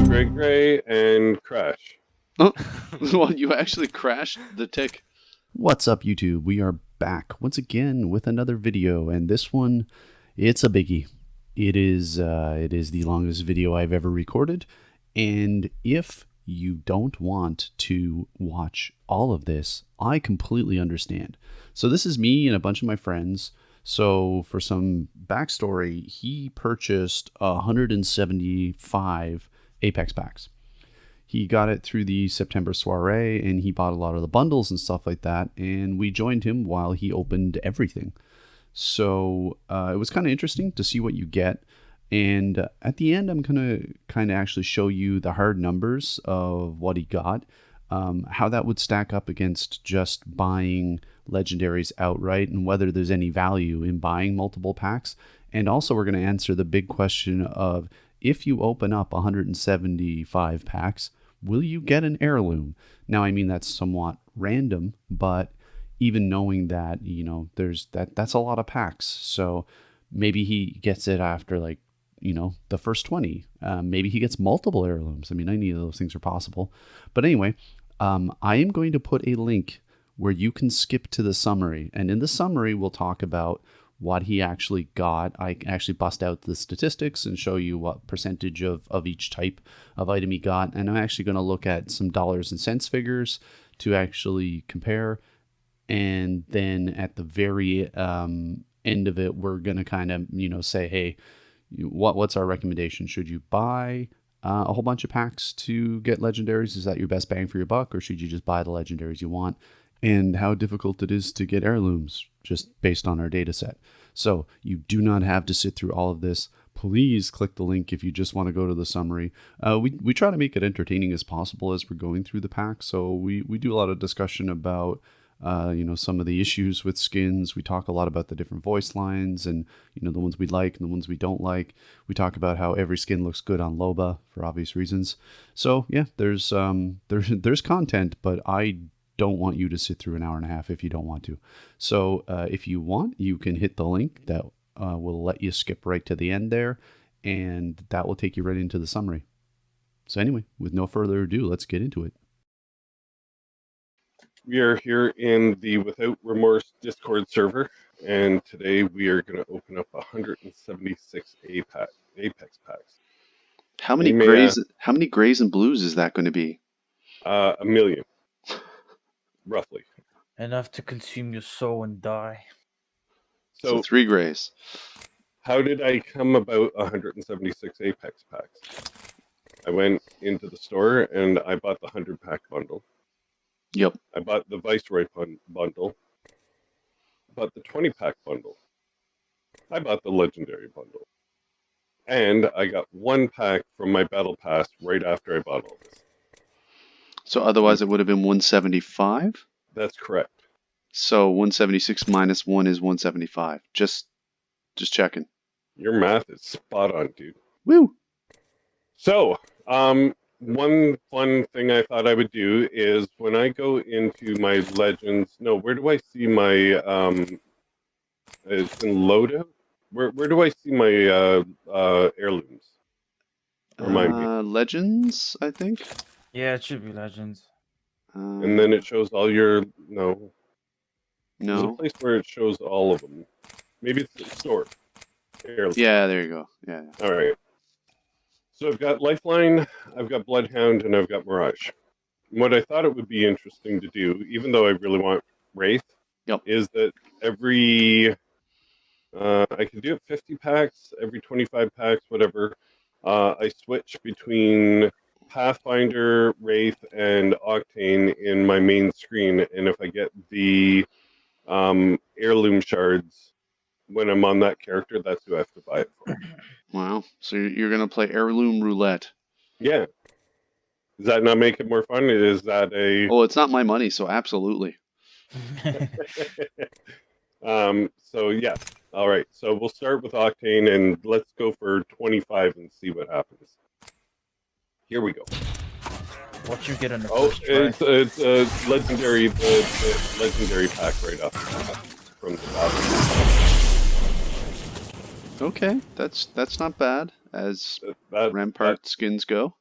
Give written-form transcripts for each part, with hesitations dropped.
Gray, and Crash. Oh, well, you actually crashed the tick. What's up, YouTube? We are back once again with another video, and this one, it's a biggie. It is the longest video I've ever recorded, and if you don't want to watch all of this, I completely understand. So this is me and a bunch of my friends. So for some backstory, he purchased 175 Apex packs. He got it through the September Soiree, and he bought a lot of the bundles and stuff like that, and we joined him while he opened everything. So it was kind of interesting to see what you get. And at the end, I'm going to kind of actually show you the hard numbers of what he got, how that would stack up against just buying legendaries outright, and whether there's any value in buying multiple packs. And also, we're going to answer the big question of, if you open up 175 packs, will you get an heirloom? Now, I mean, that's somewhat random, but even knowing that, you know, that's a lot of packs. So maybe he gets it after, like, you know, the first 20. Maybe he gets multiple heirlooms. I mean, any of those things are possible. But anyway, I am going to put a link where you can skip to the summary. And in the summary, we'll talk about what he actually got. I actually bust out the statistics and show you what percentage of each type of item he got. And I'm actually going to look at some dollars and cents figures to actually compare. And then at the very end of it, we're going to kind of, you know, say, hey, what's our recommendation? Should you buy a whole bunch of packs to get legendaries? Is that your best bang for your buck? Or should you just buy the legendaries you want? And how difficult it is to get heirlooms just based on our data set. So you do not have to sit through all of this. Please click the link if you just want to go to the summary. We try to make it entertaining as possible as we're going through the pack. So we do a lot of discussion about you know, some of the issues with skins. We talk a lot about the different voice lines and, you know, the ones we like and the ones we don't like. We talk about how every skin looks good on Loba for obvious reasons. So yeah, there's content, but I don't want you to sit through an hour and a half if you don't want to. So if you want, you can hit the link that will let you skip right to the end there, and that will take you right into the summary. So anyway, with no further ado, let's get into it. We are here in the Without Remorse Discord server, and today we are going to open up 176 Apex packs. How many grays? How many grays and blues is that going to be? 1 million, roughly. Enough to consume your soul and die. So 3 grays. How did I come about 176 Apex packs? I went into the store and I bought the 100-pack bundle. Yep. I bought the Viceroy bundle. I bought the 20-pack bundle. I bought the Legendary bundle. And I got 1 pack from my Battle Pass right after I bought all this. So otherwise it would have been 175? That's correct. So 176 minus 1 is 175. Just checking. Your math is spot on, dude. Woo! So, one fun thing I thought I would do is when I go into my Legends... No, where do I see my... it's in loadout? Where do I see my heirlooms? Remind me. Legends, I think? Yeah, it should be Legends. And then it shows all your... No. There's a place where it shows all of them. Maybe it's the store. Heirloom. Yeah, there you go. Yeah. All right. So I've got Lifeline, I've got Bloodhound, and I've got Mirage. And what I thought it would be interesting to do, even though I really want Wraith, is that every... I can do it 50 packs, every 25 packs, whatever. I switch between Pathfinder, Wraith, and Octane in my main screen, and if I get the heirloom shards when I'm on that character, that's who I have to buy it for. Wow. So you're going to play heirloom roulette. Yeah. Does that not make it more fun? Is that a... Oh, it's not my money, so absolutely. So, yeah. All right. So we'll start with Octane, and let's go for 25 and see what happens. Here we go. What you get in the first try? It's legendary, the legendary pack right up from the bottom. Okay, that's not bad as Rampart skins go.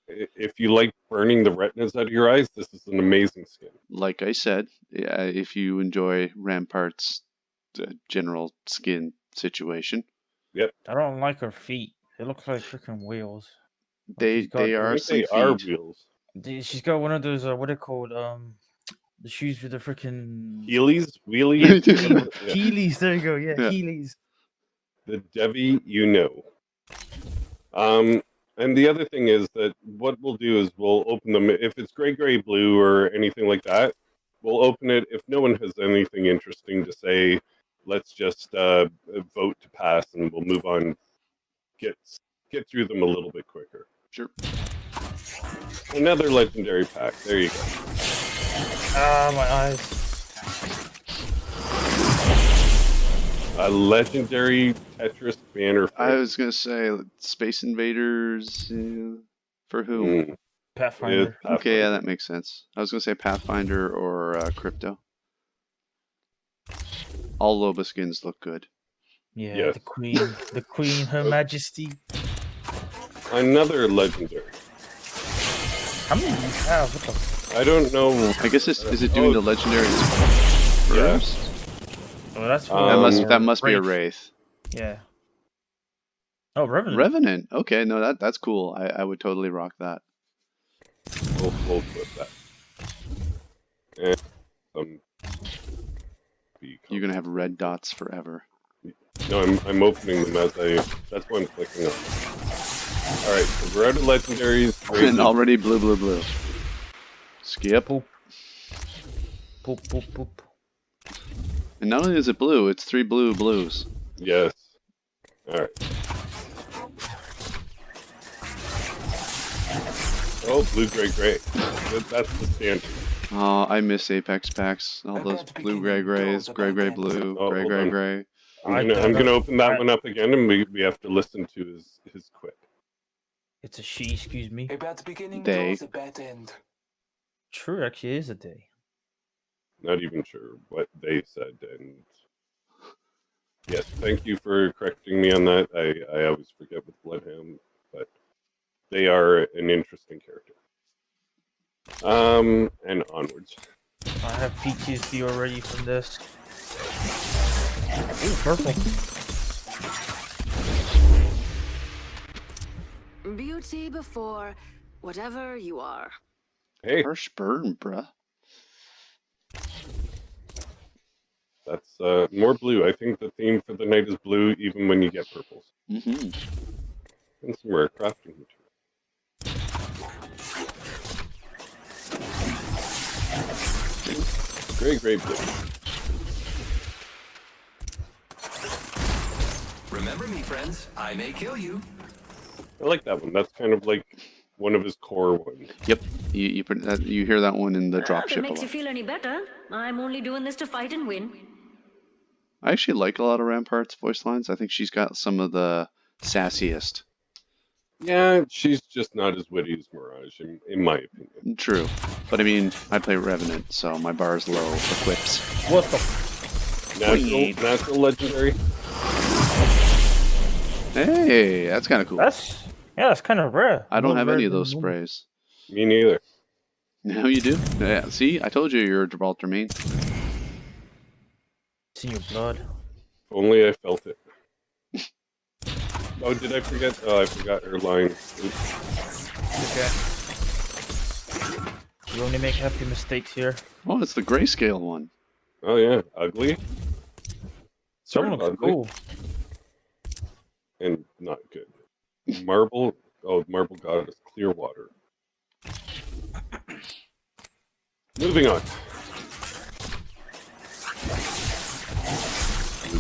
if you like burning the retinas out of your eyes, this is an amazing skin. Like I said, yeah, if you enjoy Rampart's general skin situation, I don't like her feet. They look like freaking wheels. they she's got- I are think some they are feet. wheels. She's got one of those what are they called? The shoes with the freaking Heelys, wheelies, yeah. Heelys. There you go. Yeah, Yeah. Heelys. The Devi, you know. And the other thing is that what we'll do is we'll open them if it's gray, blue, or anything like that. We'll open it. If no one has anything interesting to say, let's just vote to pass, and we'll move on. Get through them a little bit quicker. Sure. Another legendary pack. There you go. Ah, my eyes. A legendary Tetris banner. I was gonna say Space Invaders. For whom? Mm, Pathfinder. Okay, yeah, that makes sense. I was gonna say Pathfinder or Crypto. All Loba skins look good. Yeah, Yes. the Queen, Her Majesty. Another legendary. How many do you have? What the? I don't know. I guess is it doing the legendaries Yeah. first? Oh, that's for That must be a Wraith. Yeah. Oh, Revenant. Revenant. Okay, no, that's cool. I would totally rock that. We'll flip that. And You're gonna have red dots forever. No, I'm opening them as I. That's why I'm clicking on. All right, so we're out of legendaries. And already blue. Skip. Poop. Poop. And not only is it blue, it's 3 blues. Yes. All right. Oh, blue, gray. That's the standard. Oh, I miss Apex packs. All those blue, grays, gray, blue, Oh, hold on. gray. I'm gonna open that one up again, and we have to listen to his quip. It's a she, excuse me. A bad beginning They. draws a bad end. True, actually, it is a day. Not even sure what they said, and yes, thank you for correcting me on that. I always forget with Bloodhound, but they are an interesting character. And onwards. I have PTSD already from this. Ooh, purple. Beauty before whatever you are. Hey, Harsh burn, bruh. that's more blue. I think the theme for the night is blue, even when you get purples. Mm-hmm. And some rare crafting material. Gray, blue. Remember me, friends. I may kill you. I like that one. That's kind of like one of his core ones. Yep. You hear that one in the If it dropship a makes you lot. feel any better, I'm only doing this to fight and win. I actually like a lot of Rampart's voice lines. I think she's got some of the sassiest. Yeah, she's just not as witty as Mirage, in my opinion. True. But I mean, I play Revenant, so my bar is low for quips. What the? Natural legendary. Hey, that's kind of cool. That's kind of rare. I don't More have rare any of than those normal. sprays. Me neither. No, you do? Yeah, see? I told you you're a Gibraltar main. It's in your blood. If only I felt it. Oh, did I forget? Oh, I forgot her line. Oops. Okay. You only make happy mistakes here. Oh, it's the grayscale one. Oh yeah, ugly. Sort Someone of looks ugly cool. and not good. Marble. Oh, Marble Goddess Clearwater. Moving on.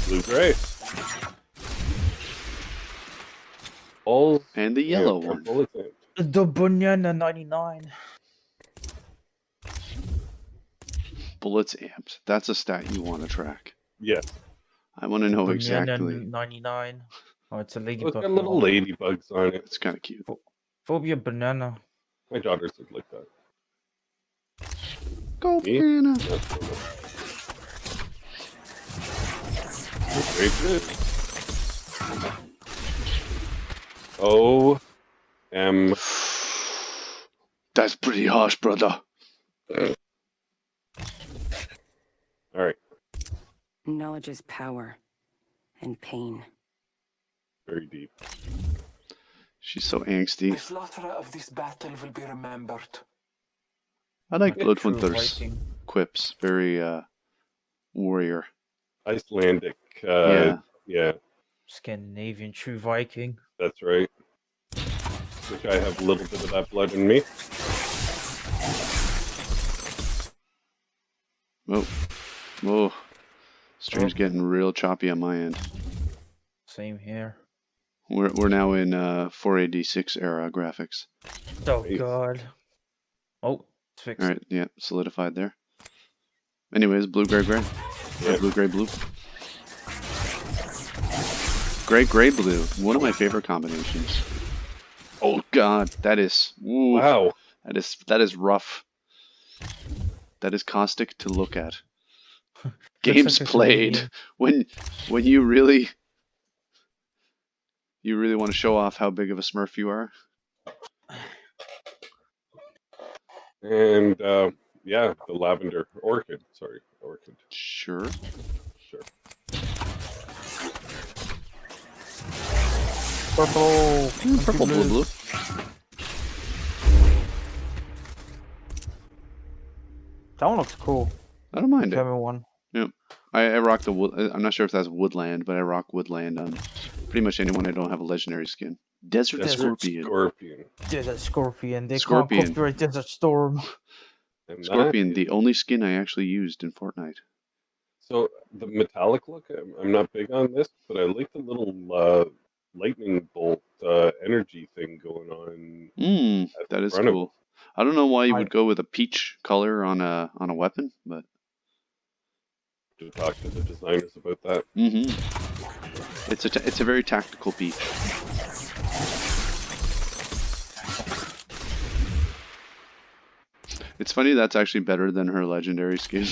Blue, gray. All And the yellow one. bullets in. The Banana 99. Bullets amped. That's a stat you want to track. Yes. I want to know Banana exactly. 99. Oh, it's a Oh, ladybug. it's got little ladybugs on it. It's kind of cute. Phobia banana. My daughters would like that. Go, Me? Banana. That's so much. Very good. That's pretty harsh, brother. All right. Knowledge is power and pain. Very deep. She's so angsty. The slaughter of this battle will be remembered. I like True Bloodwinter's Viking. quips. Very warrior. Icelandic. Yeah. Yeah, Scandinavian true Viking. that's right. Which I have a little bit of that blood in me. Whoa. Whoa. Stream's getting real choppy on my end. Same here. We're now in 4AD6 era graphics. Oh Nice. god. Oh, it's fixed. All right, yeah, solidified there. Anyways, blue, gray, gray. Yeah. Blue, gray, blue. Gray, gray, blue. One of my favorite combinations. Oh god, that is. Ooh, Wow. that is rough. That is caustic to look at. Looks Games like a played when you really want to show off how big of a Smurf you are. And yeah, the lavender orchid. Sorry, orchid. Sure. Sure. Purple. Purple, blue, blue. That one looks cool. I don't mind it. Kevin one. I rock the wood. I'm not sure if that's woodland, but I rock woodland on pretty much anyone I don't have a legendary skin. Desert Scorpion. Scorpion. Desert Scorpion. They Scorpion. can't copyright Desert Storm. And Scorpion, that the is- only skin I actually used in Fortnite. So the metallic look, I'm not big on this, but I like the little lightning bolt energy thing going on. at That the is front of cool. I don't know why you I- would go with a peach color on a weapon, but To talk to the designers about that. it's a very tactical peach. It's funny that's actually better than her legendary skin.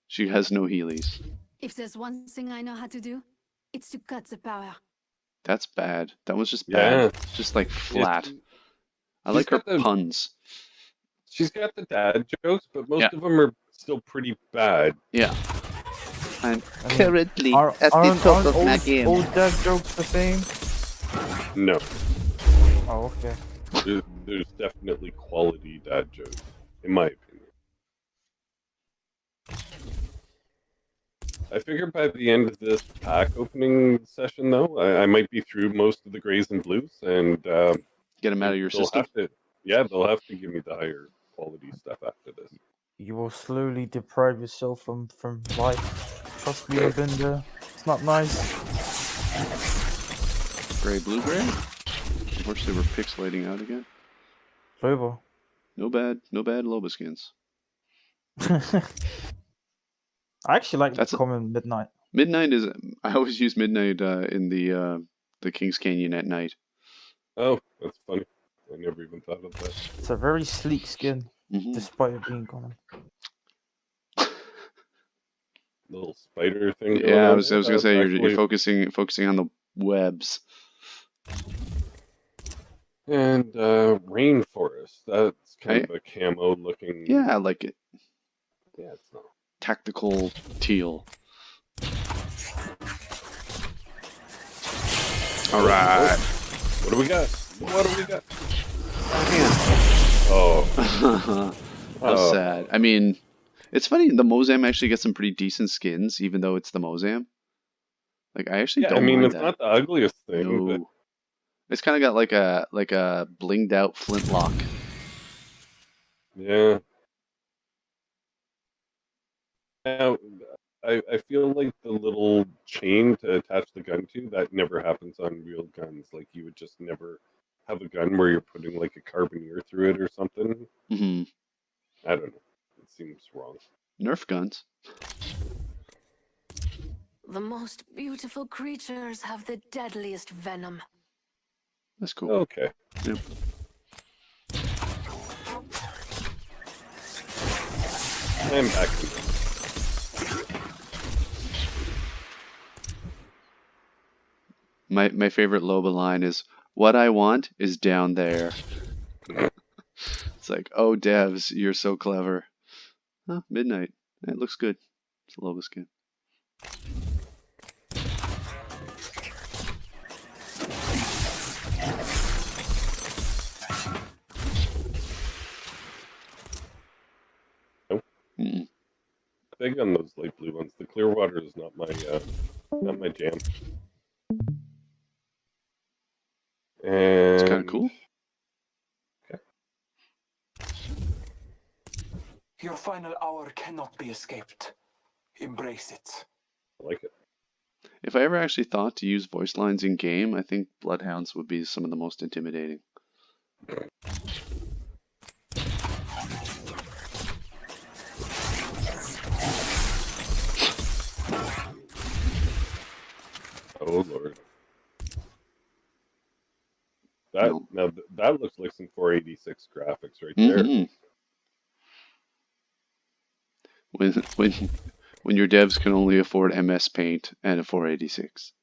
She has no Heelys. If there's one thing I know how to do, it's to cut the power. That's bad. That was just Yeah. bad. Just like flat. I she's like her got the- puns. She's got the dad jokes, but most Yeah. of them are still pretty bad. Yeah. I'm I mean, currently Aren't old dad jokes the same? No, Oh, okay. there's definitely quality dad jokes, in my opinion. I figure by the end of this pack opening session, though, I might be through most of the grays and blues, and get them out of your they'll system. have to, yeah, they'll have to give me the higher quality stuff after this. You will slowly deprive yourself from life. Trust me, I've been there. It's not nice. Gray, blue, gray. Unfortunately, they were pixelating out again. Global. No bad Loba skins. I actually like That's the a- common midnight. Midnight is. I always use midnight in the King's Canyon at night. Oh, that's funny. I never even thought of that. It's a very sleek skin, Mhm. despite it being common. Little spider thing. going Yeah, I on was there. gonna say That's you're actually- focusing on the webs. And rainforest. That's kind of a camo looking. Yeah, I like it. Yeah, it's not. Tactical teal. All right. What do we got? What do we got? Oh, How Oh. sad. I mean, it's funny. The Mozam actually gets some pretty decent skins, even though it's the Mozam. Like I actually yeah. I don't mean, mind it's that. not the ugliest thing, but No. It's kind of got like a blinged out flintlock. yeah. Now, I feel like the little chain to attach the gun to, that never happens on real guns. Like, you would just never have a gun where you're putting, like, a carbineer through it or something. Hmm. I don't know. It seems wrong. Nerf guns. The most beautiful creatures have the deadliest venom. That's cool. Okay. Yep. I'm back. My favorite Loba line is, "What I want is down there." like, oh, devs, you're so clever. Huh, midnight. It looks good. It's a logo skin. Mm-mm. Big on those light blue ones. The clear water is not my jam. And It's kind of cool. Your final hour cannot be escaped. Embrace it. I like it. If I ever actually thought to use voice lines in game, I think Bloodhounds would be some of the most intimidating. Oh Lord. That No. now that looks like some 486 graphics right there. Mm-hmm. When your devs can only afford MS Paint and a 486.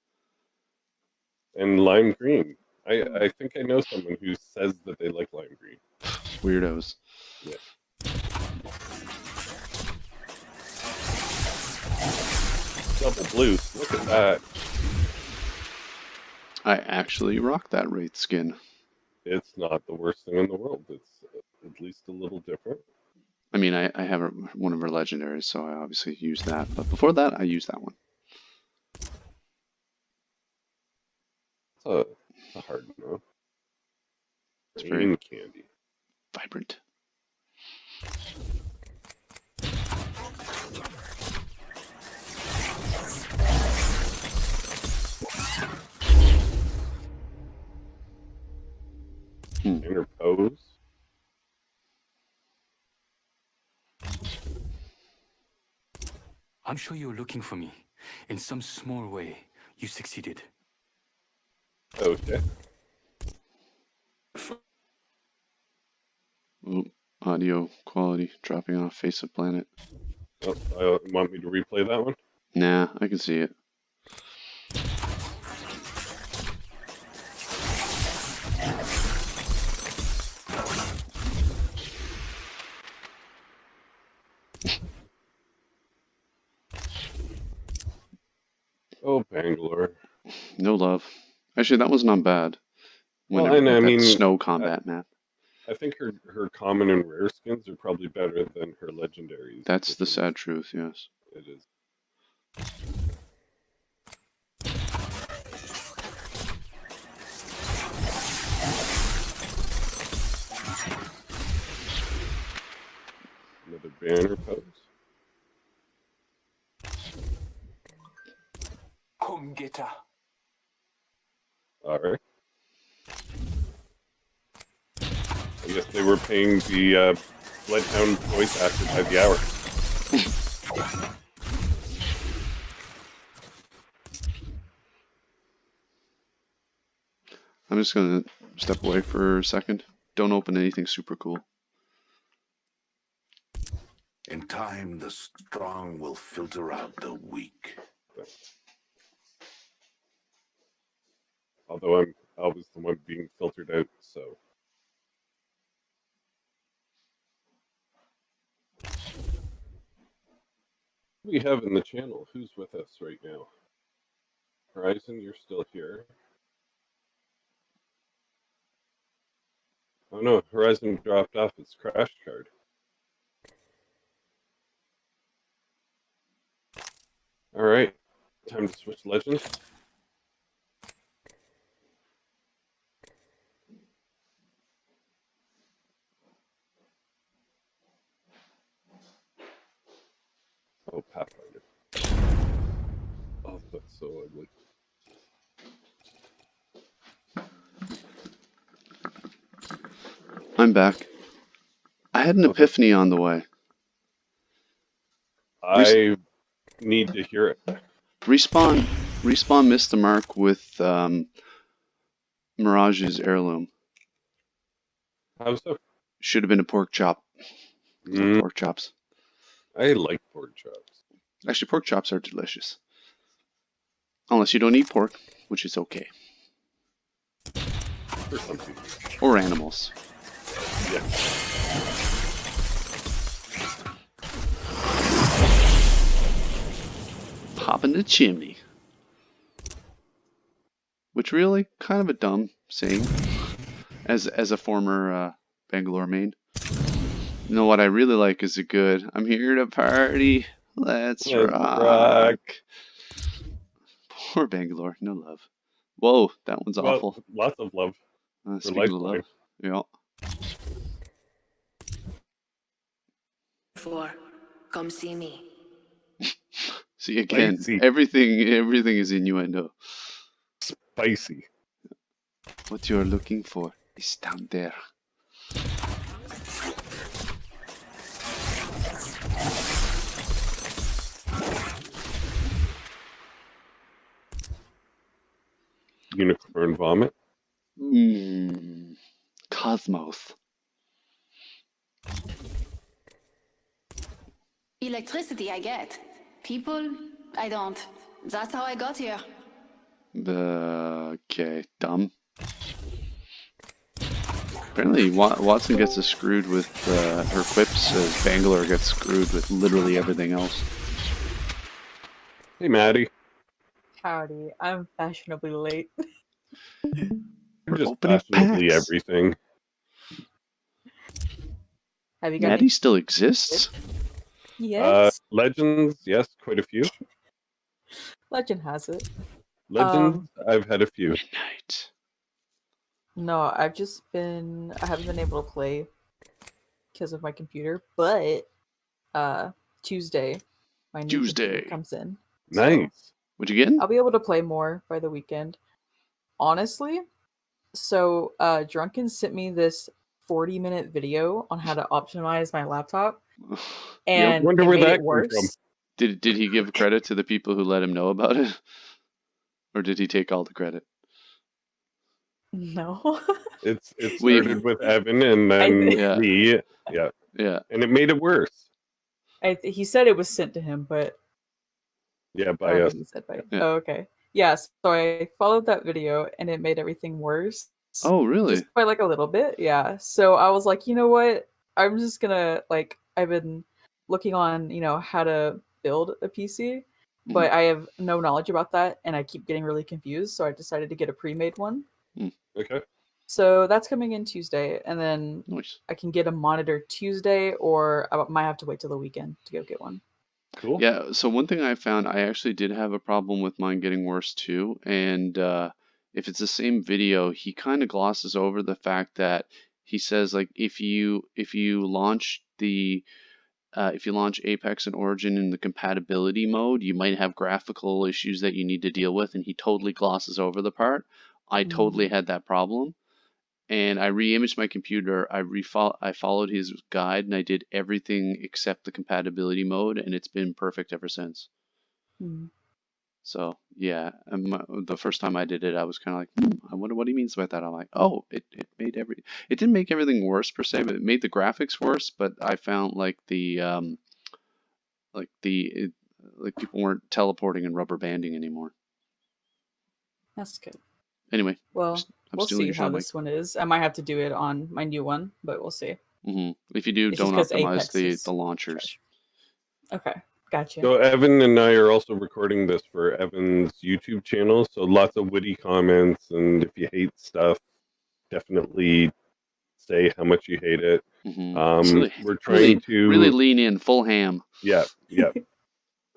And lime green. I think I know someone who says that they like lime green. Weirdos. Yeah. Double blue. Look at that. I actually rock that Wraith skin. It's not the worst thing in the world. It's at least a little different. I mean, I have one of her legendaries, so I obviously use that. But before that, I used that one. It's a hard no. It's Rain very candy. vibrant. Interpose. I'm sure you're looking for me. In some small way, you succeeded. Okay. Ooh, audio quality dropping off face of planet. Oh, want me to replay that one? Nah, I can see it. Oh, Bangalore. No love. Actually, that was not bad. Well, Whenever and I that mean, snow combat map. I think her common and rare skins are probably better than her legendaries. That's the which sad truth, yes. It is. Another banner pose. Come get her. All right. I guess they were paying the Bloodhound voice actor by the hour. I'm just gonna step away for a second. Don't open anything super cool. In time, the strong will filter out the weak. Although I'm always the one being filtered out, so. Who do we have in the channel? Who's with us right now? Horizon, you're still here. Oh no, Horizon dropped off its crash card. Alright, time to switch legends. Oh, Pathfinder. Oh, that's so ugly. I'm back. I had an epiphany on the way. I need to hear it. Respawn missed the mark with Mirage's Heirloom. How so? Should have been a pork chop. No pork chops. I like pork chops. Actually, pork chops are delicious. Unless you don't eat pork, which is okay. For some people. Or animals. Yeah. in the chimney. Which really, kind of a dumb saying. As a former Bangalore main. You know what I really like is a good, I'm here to party. Let's rock. Poor Bangalore, no love. Whoa, that one's Well, awful. lots of love. Speaking of love, yeah. Come see me. See again, Spicy. everything is innuendo. Spicy. What you're looking for is down there. Unicorn vomit. Cosmos. Electricity I get. People, I don't. That's how I got here. Okay, dumb. Apparently, Watson gets screwed with her quips as Bangalore gets screwed with literally everything else. Hey, Maddie. Howdy, I'm fashionably late. You're just opening fashionably packs. everything. Have you got Maddie still exists? Yes. Legends, yes, quite a few. Legend has it. Legends, I've had a few. Midnight. No, I haven't been able to play because of my computer, but Tuesday, my new computer comes in. Nice. What'd you get? I'll be able to play more by the weekend. Honestly, so Drunken sent me this 40-minute video on how to optimize my laptop, and wonder it where made that it came worse. from. Did he give credit to the people who let him know about it? Or did he take all the credit? No. It started with Evan and then me. Yeah. And it made it worse. He said it was sent to him, but yeah, I by don't us. think he said by. Yeah. Oh, okay. Yeah, so I followed that video and it made everything worse. Oh, really? Just by like a little bit, yeah. So I was like, you know what? I'm just gonna I've been looking on, how to build a PC, but I have no knowledge about that and I keep getting really confused, so I decided to get a pre-made one. Okay. So that's coming in Tuesday, and then Nice. I can get a monitor Tuesday, or I might have to wait till the weekend to go get one. Cool. Yeah, so one thing I found, I actually did have a problem with mine getting worse too, and if it's the same video, he kind of glosses over the fact that he says like if you launch Apex and Origin in the compatibility mode, you might have graphical issues that you need to deal with, and he totally glosses over the part. I totally had that problem. And I re-imaged my computer. I followed his guide and I did everything except the compatibility mode, and it's been perfect ever since. So yeah, the first time I did it, I was kind of like, I wonder what he means by that. I'm like, oh, it didn't make everything worse per se, but it made the graphics worse. But I found like people weren't teleporting and rubber banding anymore. That's good. Anyway, well, I'm we'll stealing see your how show, this one is. I might have to do it on my new one, but we'll see. If you do, It's don't just 'cause optimize Apex is the launchers. Okay, gotcha. So Evan and I are also recording this for Evan's YouTube channel. So lots of witty comments, and if you hate stuff, definitely say how much you hate it. We're trying to really lean in, full ham. Yeah.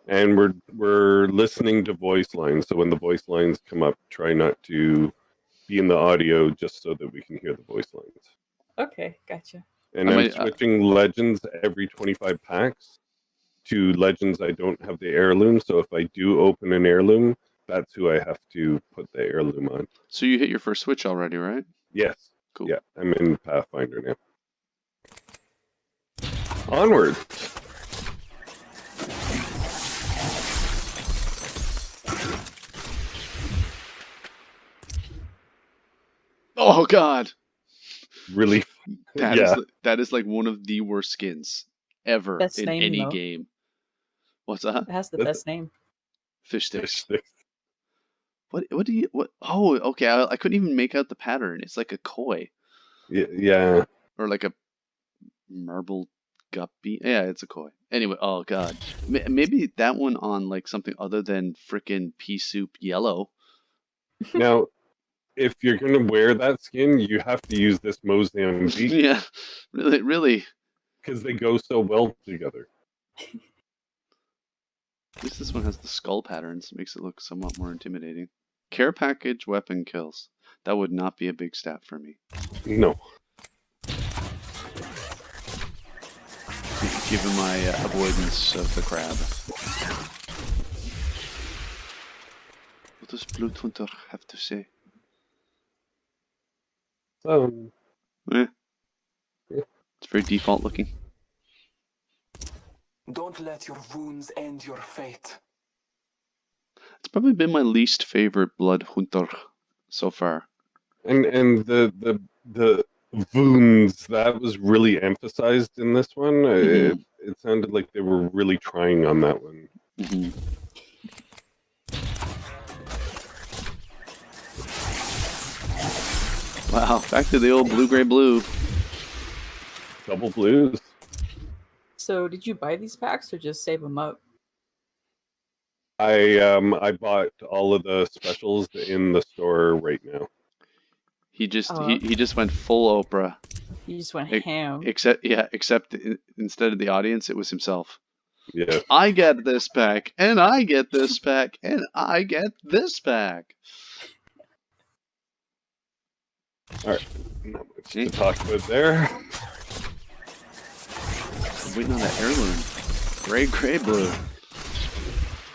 And we're listening to voice lines. So when the voice lines come up, try not to be in the audio just so that we can hear the voice lines. Okay, gotcha. And I'm switching Legends every 25 packs to Legends I don't have the Heirloom. So if I do open an Heirloom, that's who I have to put the Heirloom on. So you hit your first switch already, right? Yes. Cool. Yeah, I'm in Pathfinder now. Onward. Oh God! Really? That is like one of the worst skins ever Best in name, any though. game. What's that? It has the best name. Fish sticks. What do you what? Oh, okay. I couldn't even make out the pattern. It's like a koi. Yeah. Or like a marble guppy. Yeah, it's a koi. Anyway, oh god, maybe that one on like something other than frickin' pea soup yellow. Now, if you're gonna wear that skin, you have to use this Mozambique Yeah, really. because they go so well together. At least this one has the skull patterns, makes it look somewhat more intimidating. Care package weapon kills. That would not be a big stat for me. No. Given my avoidance of the crab. What does Blood Hunter have to say? Yeah. It's very default looking. Don't let your wounds end your fate. It's probably been my least favorite Blood Hunter so far. And the wounds, that was really emphasized in this one. Mhm. It sounded like they were really trying on that one. Mm-hmm. Wow, back to the old blue-gray-blue. Double blues. So did you buy these packs or just save them up? I bought all of the specials in the store right now. He just Oh, he just went full Oprah. You just went Ex- ham. Except instead of the audience, it was himself. Yeah. I get this pack, and I get this pack, and I get this pack. All right. Not much to talk about there. I'm waiting on that heirloom. Gray blue.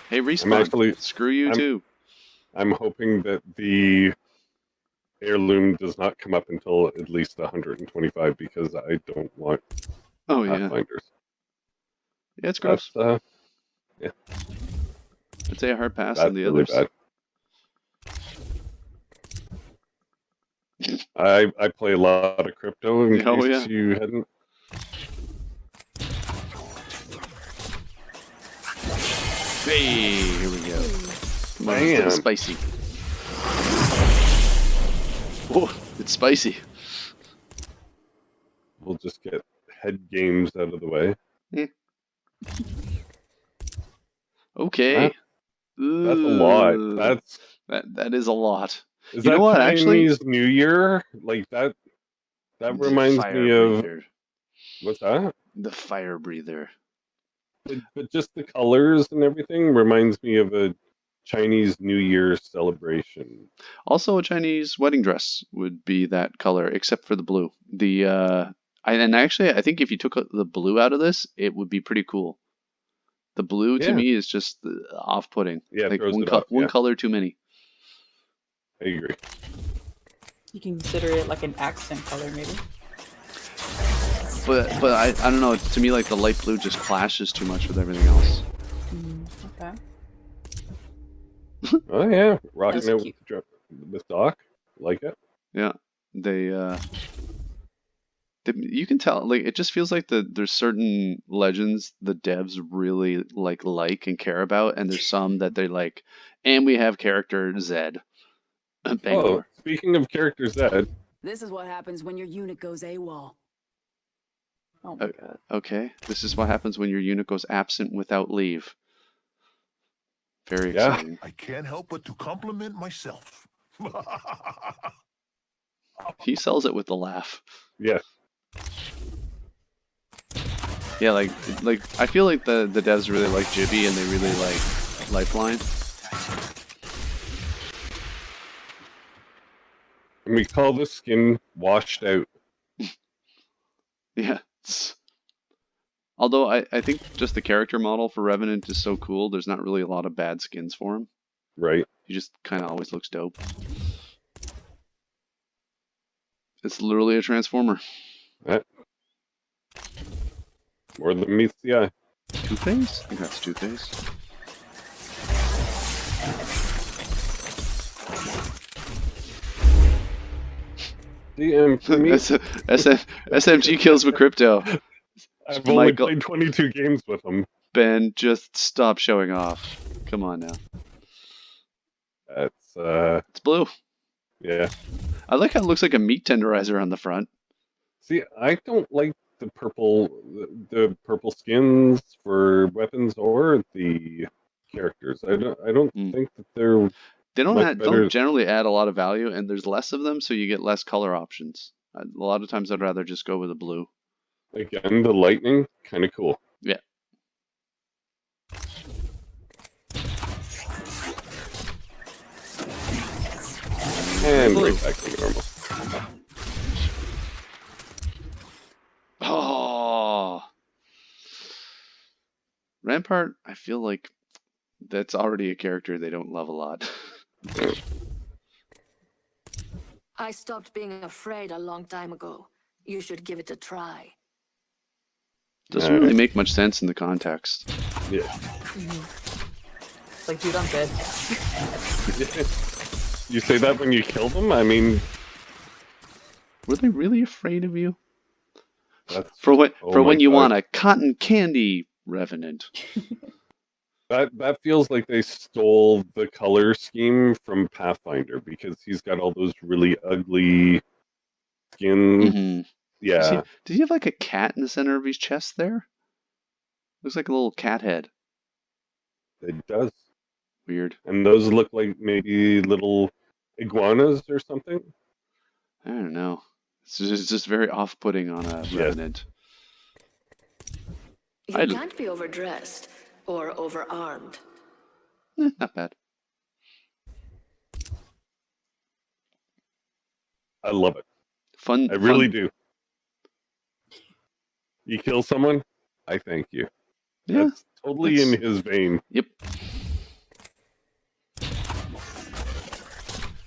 Hey, Respawn. Screw you too. I'm hoping that the heirloom does not come up until at least 125 because I don't want Pathfinders. Yeah, it's gross. Yeah. I'd say a hard pass That's on the really others. Bad. I play a lot of crypto in case you hadn't. Hey, here we go. Come on, let's get spicy. Oh, it's spicy. We'll just get head games out of the way. Yeah. Okay. That's a lot. That is a lot. Is you that know what? Chinese Actually, New Year? Like that reminds me of breather. What's that? The fire breather. But just the colors and everything reminds me of a Chinese New Year celebration. Also, a Chinese wedding dress would be that color, except for the blue. I think if you took the blue out of this, it would be pretty cool. The blue to me is just off-putting. Yeah, like throws it off, one color too many. I agree. You can consider it like an accent color, maybe. But I don't know. To me, like the light blue just clashes too much with everything else. Okay. Oh yeah, rocking out with Doc, like it. Yeah, you can tell. Like it just feels like there's certain legends the devs really like and care about, and there's some that they like. And we have character Zed. Oh, speaking of character Zed. This is what happens when your unit goes AWOL. Oh my god. Okay, this is what happens when your unit goes absent without leave. Very exciting. I can't help but to compliment myself. He sells it with a laugh. Yeah. Yeah, like I feel like the devs really like Jibby and they really like Lifeline. And we call this skin washed out. Yeah. Although I think just the character model for Revenant is so cool, there's not really a lot of bad skins for him. Right. He just kind of always looks dope. It's literally a transformer. More than meets the eye. Two-Face? I think that's Two-Face. For me, SMG kills with crypto. I've only played 22 games with him. Ben, just stop showing off. Come on now. It's blue. Yeah. I like how it looks like a meat tenderizer on the front. See, I don't like the purple skins for weapons or the characters. I don't think that they're They much better. don't generally add a lot of value, and there's less of them, so you get less color options. A lot of times I'd rather just go with a blue. Again, the lightning, kind of cool. Yeah. And right back to normal. Oh. Rampart, I feel like that's already a character they don't love a lot. I stopped being afraid a long time ago. You should give it a try. Doesn't really make much sense in the context. Yeah. Like, dude, I'm dead. You say that when you kill them? I mean, were they really afraid of you? For when you want a cotton candy revenant. That feels like they stole the color scheme from Pathfinder because he's got all those really ugly skins. Mm-hmm. Yeah. Does he have like a cat in the center of his chest there? Looks like a little cat head. It does. Weird. And those look like maybe little iguanas or something? I don't know. It's just very off-putting on a revenant. You can't be overdressed or overarmed. Not bad. I love it. Fun. I really do. You kill someone, I thank you. Yeah, that's totally in his vein. Yep.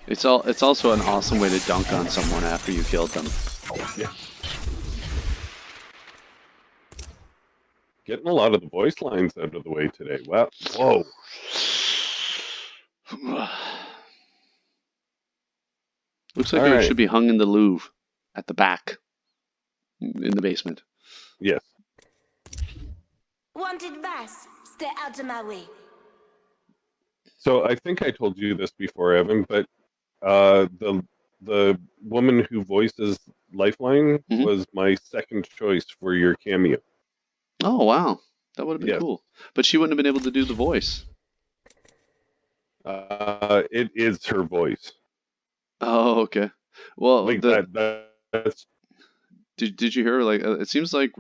It's also an awesome way to dunk on someone after you killed them. Yeah. Getting a lot of the voice lines out of the way today. Wow. Whoa. Looks like it should be hung in the Louvre at the back in the basement. Yes. Wanted bass, stay out of my way. So I think I told you this before, Evan, but the woman who voices Lifeline was my second choice for your cameo. Oh wow, that would have been cool. But she wouldn't have been able to do the voice. It is her voice. Oh, okay. Well, like that's. Did you hear? Like, it seems like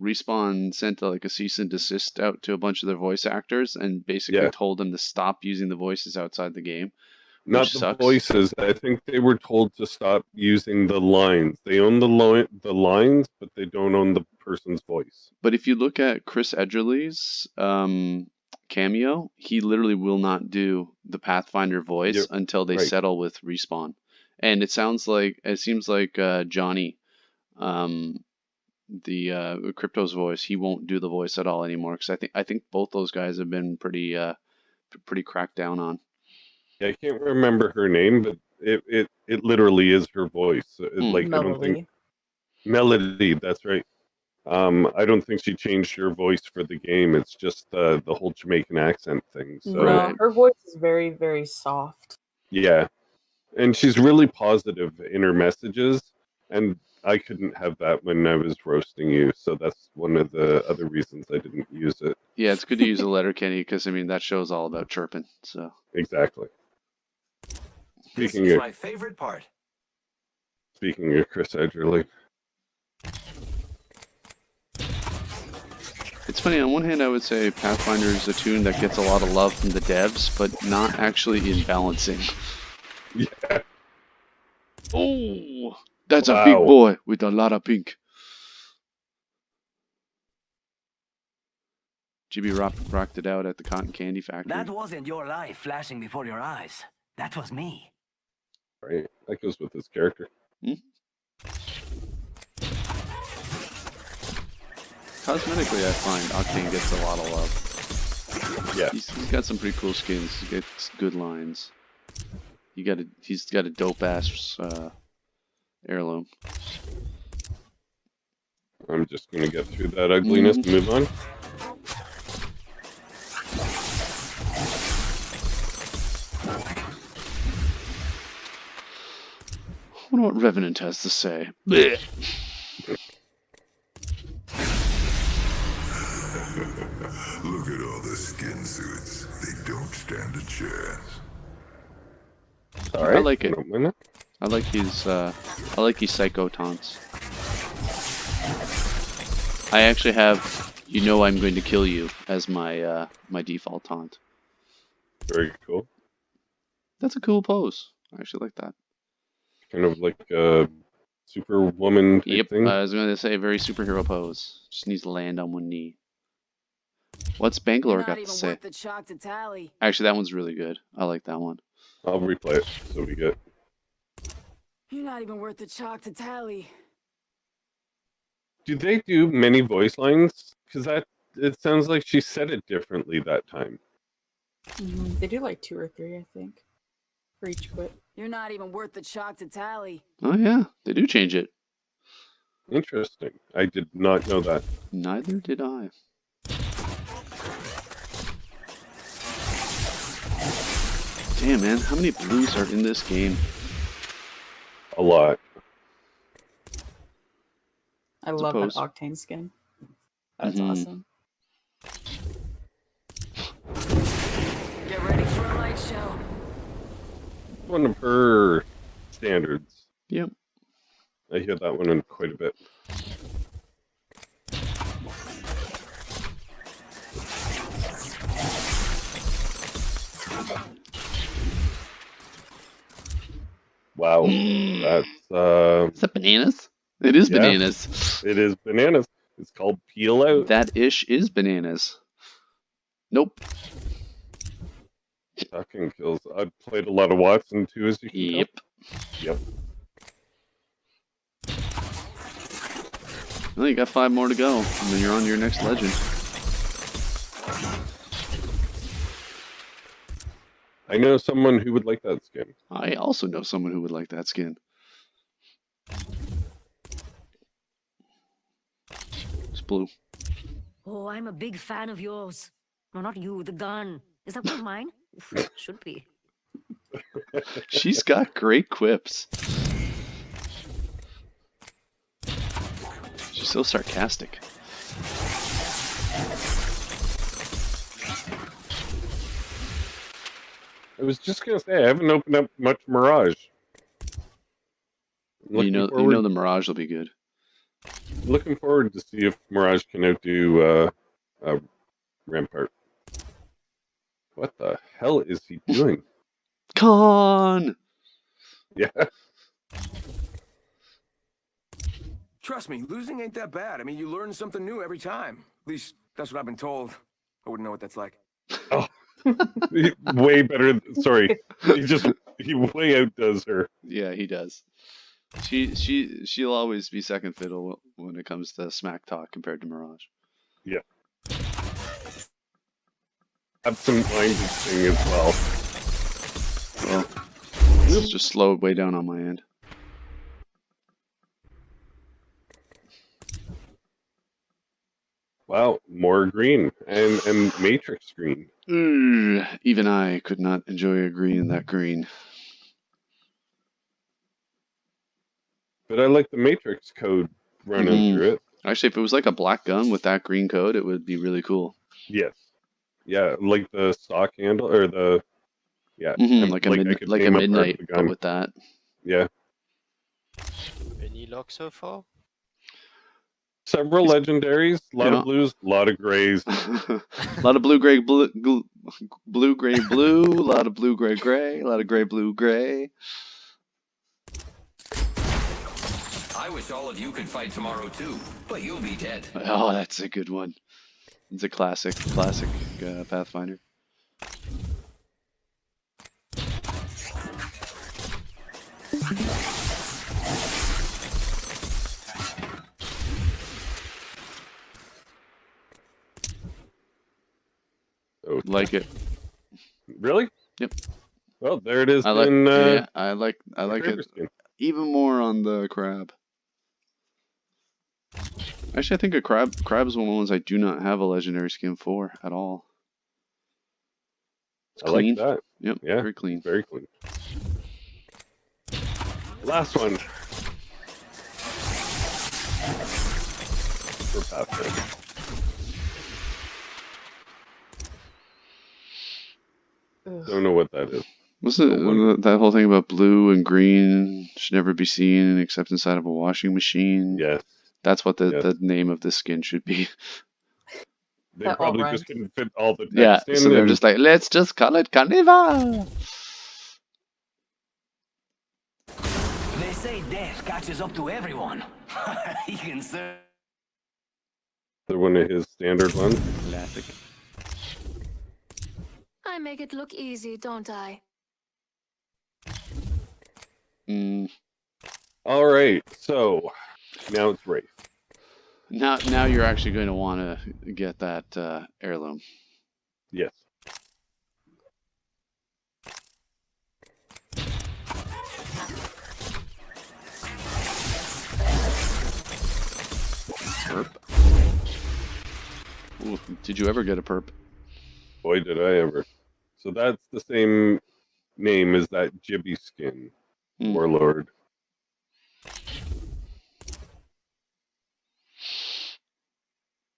Respawn sent like a cease and desist out to a bunch of their voice actors and basically told them to stop using the voices outside the game. Not the voices. I think they were told to stop using the lines. They own the lines, but they don't own the person's voice. But if you look at Chris Edgerly's cameo, he literally will not do the Pathfinder voice until they settle with Respawn. And it seems like Johnny, the Crypto's voice, he won't do the voice at all anymore because I think both those guys have been pretty cracked down on. Yeah, I can't remember her name, but it literally is her voice. Like Melody. I don't think Melody. That's right. I don't think she changed her voice for the game. It's just the whole Jamaican accent thing. So no, her voice is very, very soft. Yeah, and she's really positive in her messages, and I couldn't have that when I was roasting you. So that's one of the other reasons I didn't use it. Yeah, it's good to use a Letterkenny because I mean that show's all about chirping. So exactly. This is my favorite part. Speaking of Chris Edgerly. It's funny, on one hand I would say Pathfinder is a tune that gets a lot of love from the devs, but not actually in balancing. Yeah. Oh, that's a big boy with a lot of pink. GB rocked it out at the cotton candy factory. That wasn't your life flashing before your eyes. That was me. Right, that goes with his character. Cosmetically, I find Octane gets a lot of love. Yeah, he's got some pretty cool skins. He gets good lines. He's got a dope ass heirloom. I'm just gonna get through that ugliness and move on. I wonder what Revenant has to say. Blech. skin suits. They don't stand a chance. All right. I like it. don't mind that. I like his psycho taunts. I actually have, I'm going to kill you as my my default taunt. Very cool. That's a cool pose. I actually like that. Kind of like a Superwoman type Yep, thing. I was going to say very superhero pose. Just needs to land on one knee. What's Bangalore You're got not to even say? worth the chalk to tally. Actually, that one's really good. I like that one. I'll replay it so we get. You're not even worth the chalk to tally. Do they do many voice lines? Because it sounds like she said it differently that time. They do like 2 or 3, I think, for each quit. You're not even worth the chalk to tally. Oh yeah, they do change it. Interesting. I did not know that. Neither did I. Damn, man, how many blues are in this game? A lot. I love that Octane skin. That's awesome. Get ready for a light show. One of her standards. Yep. I hear that one in quite a bit. Wow, that's Is that bananas? It is bananas. It is bananas. It's called Peel Out. That ish is bananas. Nope. Fucking kills. I've played a lot of Watson too, as you can Yep. tell. Yep. Well, you got 5 more to go, and then you're on to your next legend. I know someone who would like that skin. I also know someone who would like that skin. It's blue. Oh, I'm a big fan of yours. No, not you, the gun. Is that one of mine? Should be. She's got great quips. She's so sarcastic. I was just gonna say I haven't opened up much Mirage. You know the Mirage will be good. Looking forward to see if Mirage can outdo Rampart. What the hell is he doing? Con! Yeah. Trust me, losing ain't that bad. I mean, you learn something new every time. At least that's what I've been told. I wouldn't know what that's like. Oh, way better. Sorry, he way outdoes her. Yeah, he does. She'll always be second fiddle when it comes to smack talk compared to Mirage. Yeah. Absent-minded thing as well. Well, it's just slowed way down on my end. Wow, more green and matrix green. Even I could not enjoy a green in that green. But I like the matrix code running through it. Actually, if it was like a black gun with that green code, it would be really cool. Yes. Yeah, like the stock handle or the like a midnight, but with that. Yeah. Any luck so far? Several legendaries, a lot of blues, a lot of grays. A lot of blue, gray, blue, gray, blue, a lot of blue, gray, gray, a lot of gray, blue, gray. I wish all of you could fight tomorrow too, but you'll be dead. Oh, that's a good one. It's a classic Pathfinder. Like it. Really? Yep. Well, there it is. I like it even more on the crab. Actually, I think a crab is one of the ones I do not have a legendary skin for at all. It's clean. Like that. Yep. Yeah. Very clean. Very clean. Last one. For Pathfinder. Don't know what that is. What's that whole thing about blue and green should never be seen except inside of a washing machine? Yes. That's what the name of this skin should be. They probably just couldn't fit all the text Yeah, in. so they're just like, let's just call it Carnival. They say death catches up to everyone. You can say. They're one of his standard ones. Classic. I make it look easy, don't I? All right, so now it's Wraith. Now you're actually going to want to get that heirloom. Yes. Perp. Ooh, did you ever get a perp? Boy, did I ever. So that's the same name as that Gibby skin, Warlord.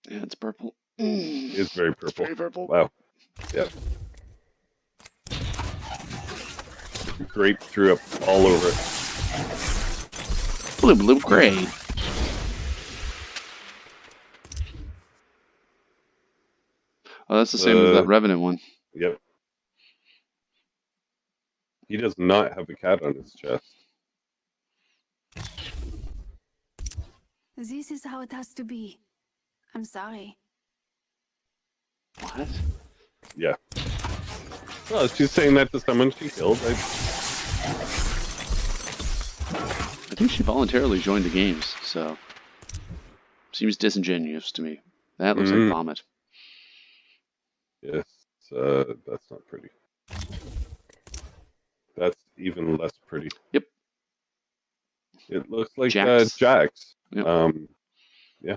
Yeah, it's purple. It's very purple. It's very purple. Wow. Yep. Grape threw up all over it. Blue, gray. Oh, that's the same as that Revenant one. Yep. He does not have a cat on his chest. This is how it has to be. I'm sorry. What? Yeah. Well, she's saying that to someone she killed. I think she voluntarily joined the games, so seems disingenuous to me. That looks like vomit. Yes, that's not pretty. That's even less pretty. Yep. It looks like Jax. Jax. Yep. Yeah.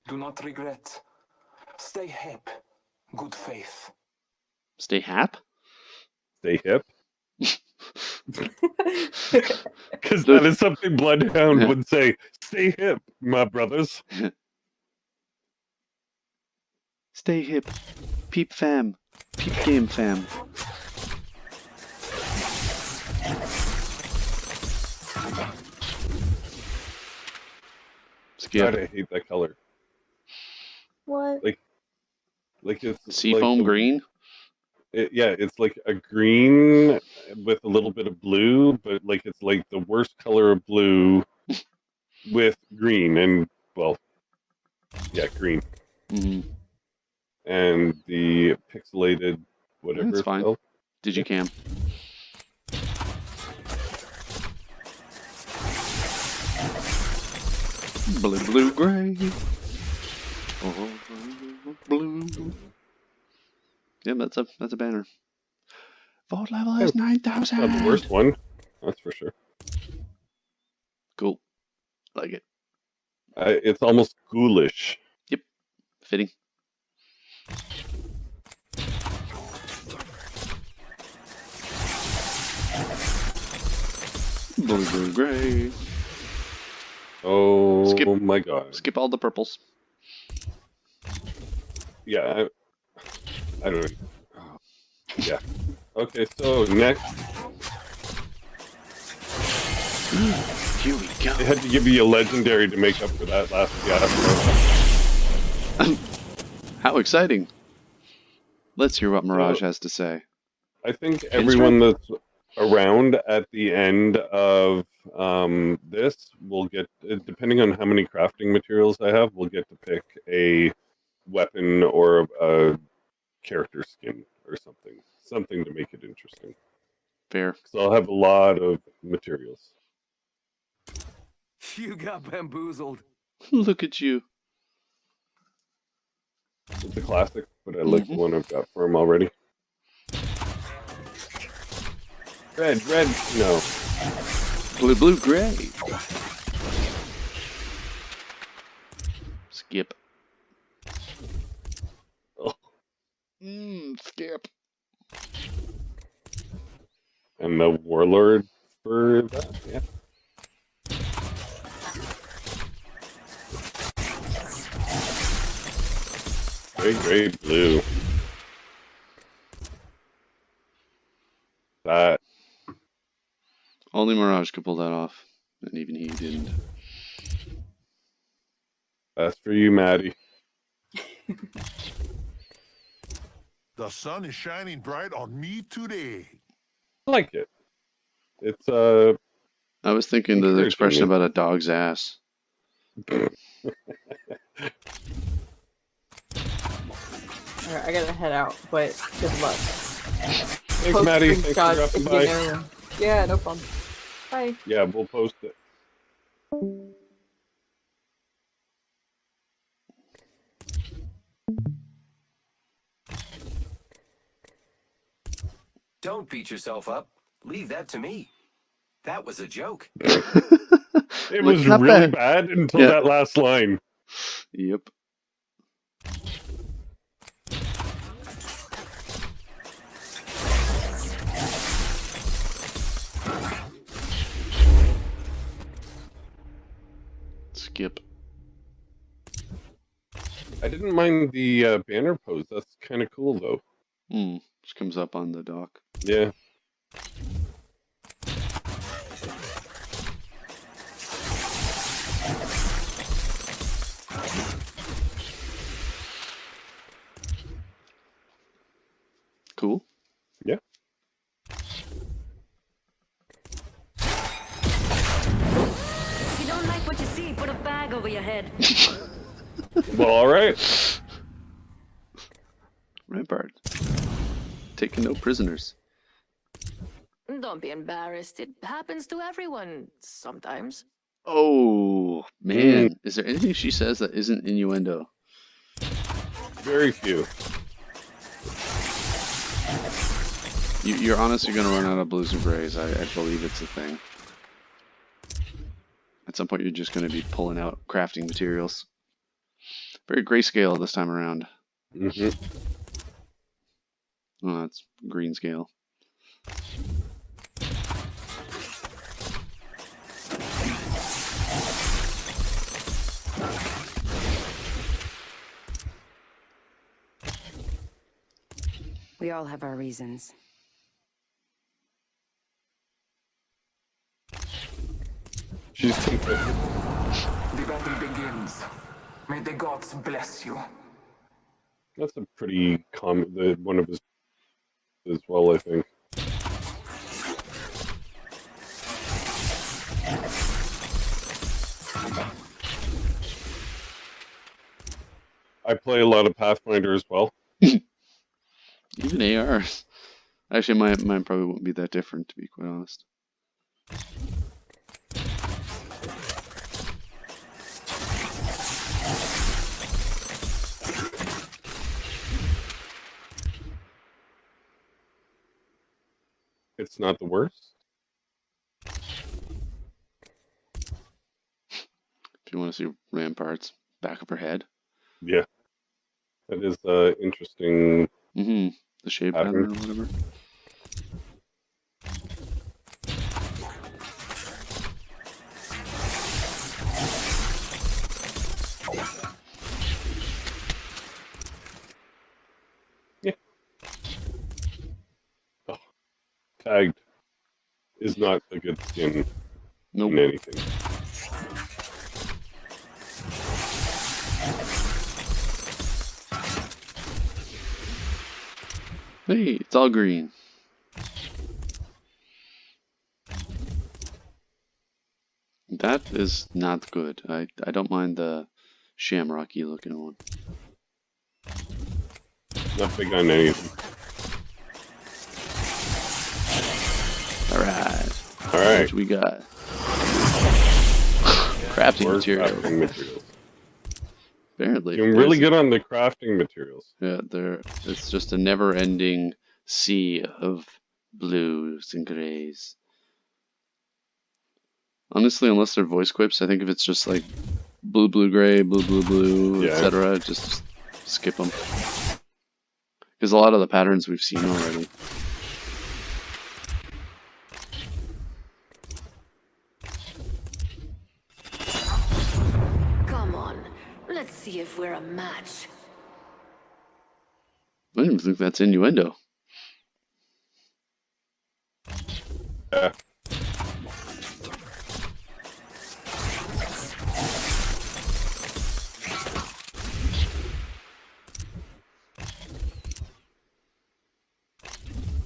Do not regret. Stay hip. Good faith. Stay hap? Stay hip? Because that is something Bloodhound would say. Stay hip, my brothers. Stay hip. Peep fam. Peep game fam. Skip. God, I hate that color. What? Like it's Seafoam green? Yeah, it's like a green with a little bit of blue, but like it's like the worst color of blue with green and, well, yeah, green. Mm-hmm. And the pixelated whatever. That's fine. Digicam. Blue, gray. Oh, blue. Yeah, that's a banner. Vault level is 9,000. Not the worst one, that's for sure. Cool. Like it. It's almost ghoulish. Yep. Fitting. Blue, gray. Oh Skip. My god. Skip all the purples. Yeah, I don't know. Yeah. Okay, so next. Here we go. They had to give you a legendary to make up for that last fiasco. How exciting. Let's hear what Mirage has to say. I think everyone that's around at the end of this will get, depending on how many crafting materials I have, will get to pick a weapon or a character skin or something to make it interesting. Fair. So I'll have a lot of materials. You got bamboozled. Look at you. It's a classic, but I like the one I've got for him already. Red, no. Blue, gray. Skip. Oh. Skip. And the Warlord for that, yeah. Gray, blue. That. Only Mirage could pull that off, and even he didn't. That's for you, Maddie. The sun is shining bright on me today. I like it. It's I was thinking the expression about a dog's ass. Alright, I gotta head out, but good luck. Thanks, Maddie. Thanks for dropping by. Yeah, no problem. Bye. Yeah, we'll post it. Don't beat yourself up. Leave that to me. That was a joke. It was really bad until that last line. Yep. Skip. I didn't mind the banner pose. That's kind of cool, though. Just comes up on the dock. Yeah. Cool. Yeah. If you don't like what you see, put a bag over your head. Well, all right. Rampart. Taking no prisoners. Don't be embarrassed. It happens to everyone sometimes. Oh, man. Is there anything she says that isn't innuendo? Very few. You're honestly going to run out of blues and grays. I believe it's a thing. At some point, you're just going to be pulling out crafting materials. Very grayscale this time around. Mm-hmm. Oh, that's green scale. We all have our reasons. She's thinking. The battle begins. May the gods bless you. That's a pretty common, one of his as well, I think. I play a lot of Pathfinder as well. Even ARs. Actually, mine probably won't be that different, to be quite honest. It's not the worst. If you want to see Rampart's back of her head. Yeah. That is interesting. The shape pattern or whatever. Yeah. Oh, tagged is not a good skin in anything. Hey, it's all green. That is not good. I don't mind the shamrocky looking one. Not big on anything. Alright. All right. What we got? Crafting materials. Crafting materials. Apparently. Doing really good on the crafting materials. Yeah, it's just a never-ending sea of blues and grays. Honestly, unless they're voice quips, I think if it's just like blue, blue, gray, blue, blue, blue, Yeah. etc., just skip them. Because a lot of the patterns we've seen already. Come on, let's see if we're a match. I don't even think that's innuendo. Yeah.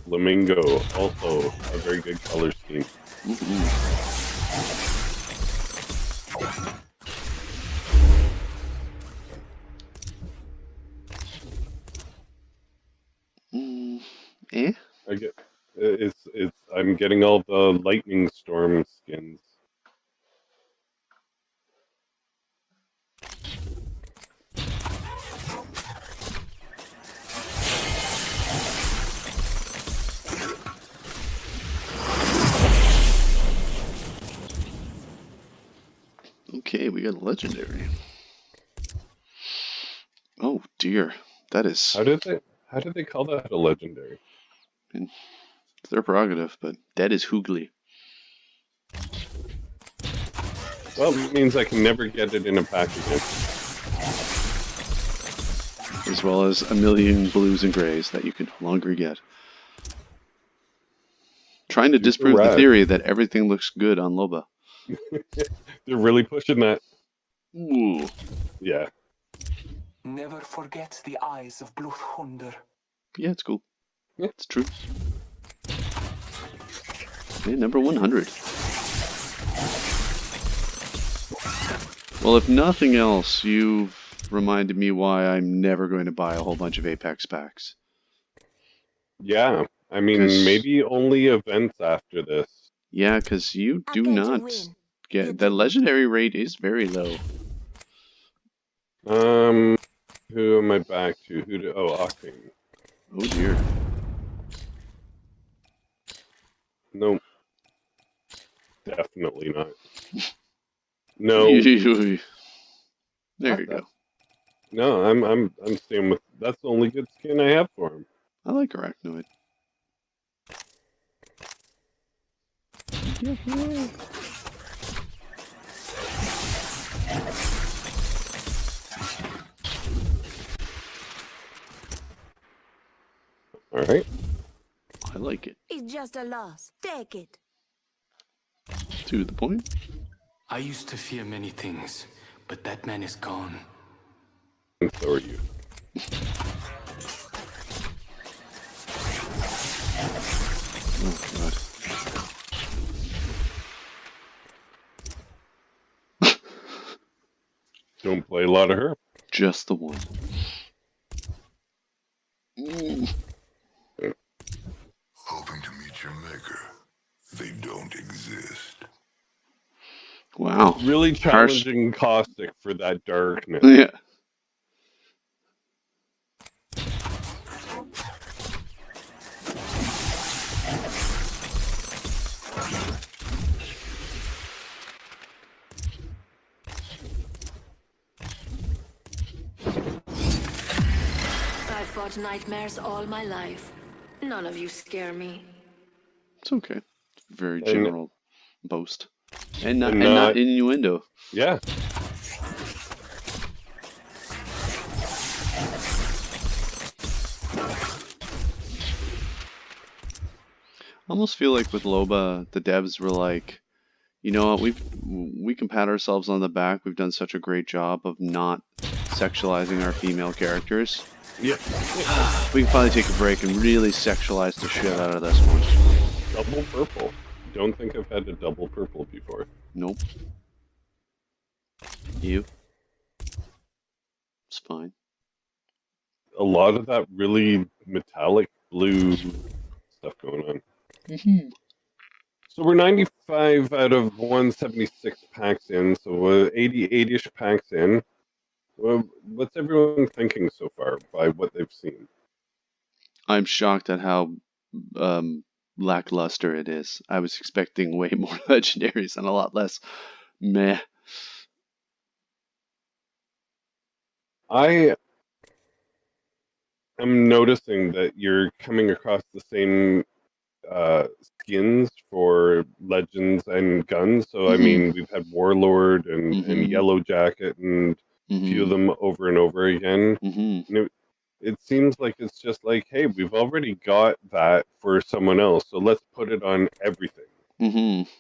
Flamingo, also a very good color scheme. Eh? I'm getting all the lightning storm skins. Okay, we got a legendary. Oh dear, that is. How did they call that a legendary? It's their prerogative, but that is hoogly. Well, it means I can never get it in a pack again. As well as a million blues and grays that you can no longer get. Trying to disprove the theory that everything looks good on Loba. They're really pushing that. Ooh. Yeah. Never forget the eyes of Bloodhunder. Yeah, it's cool. Yeah, it's true. Hey, number 100. Well, if nothing else, you've reminded me why I'm never going to buy a whole bunch of Apex packs. Yeah. I mean, maybe only events after this. Yeah, because you do not get... The legendary rate is very low. Who am I back to? Octane. Oh, dear. Nope. Definitely not. No. There you go. No, I'm staying with. That's the only good skin I have for him. I like Arachnoid. All right. I like it. It's just a loss. Take it. To the point. I used to fear many things, but that man is gone. And so are you. Oh, God. Don't play a lot of her. Just the one. Hoping to meet your maker. They don't exist. Wow. Really challenging caustic for that darkness. Yeah. I've fought nightmares all my life. None of you scare me. It's okay. Very general boast. And not innuendo. Yeah. I almost feel like with Loba, the devs were like, you know what, we can pat ourselves on the back. We've done such a great job of not sexualizing our female characters. Yeah. We can finally take a break and really sexualize the shit out of this one. Double purple. Don't think I've had a double purple before. Nope. You? It's fine. A lot of that really metallic blue stuff going on. Mm-hmm. So we're 95 out of 176 packs in, so 80-ish packs in. What's everyone thinking so far by what they've seen? I'm shocked at how lackluster it is. I was expecting way more legendaries and a lot less meh. I am noticing that you're coming across the same skins for legends and guns. So I mean, we've had Warlord and Yellow Jacket and a few of them over and over again. And it seems like it's just like, hey, we've already got that for someone else, so let's put it on everything. Mm-hmm.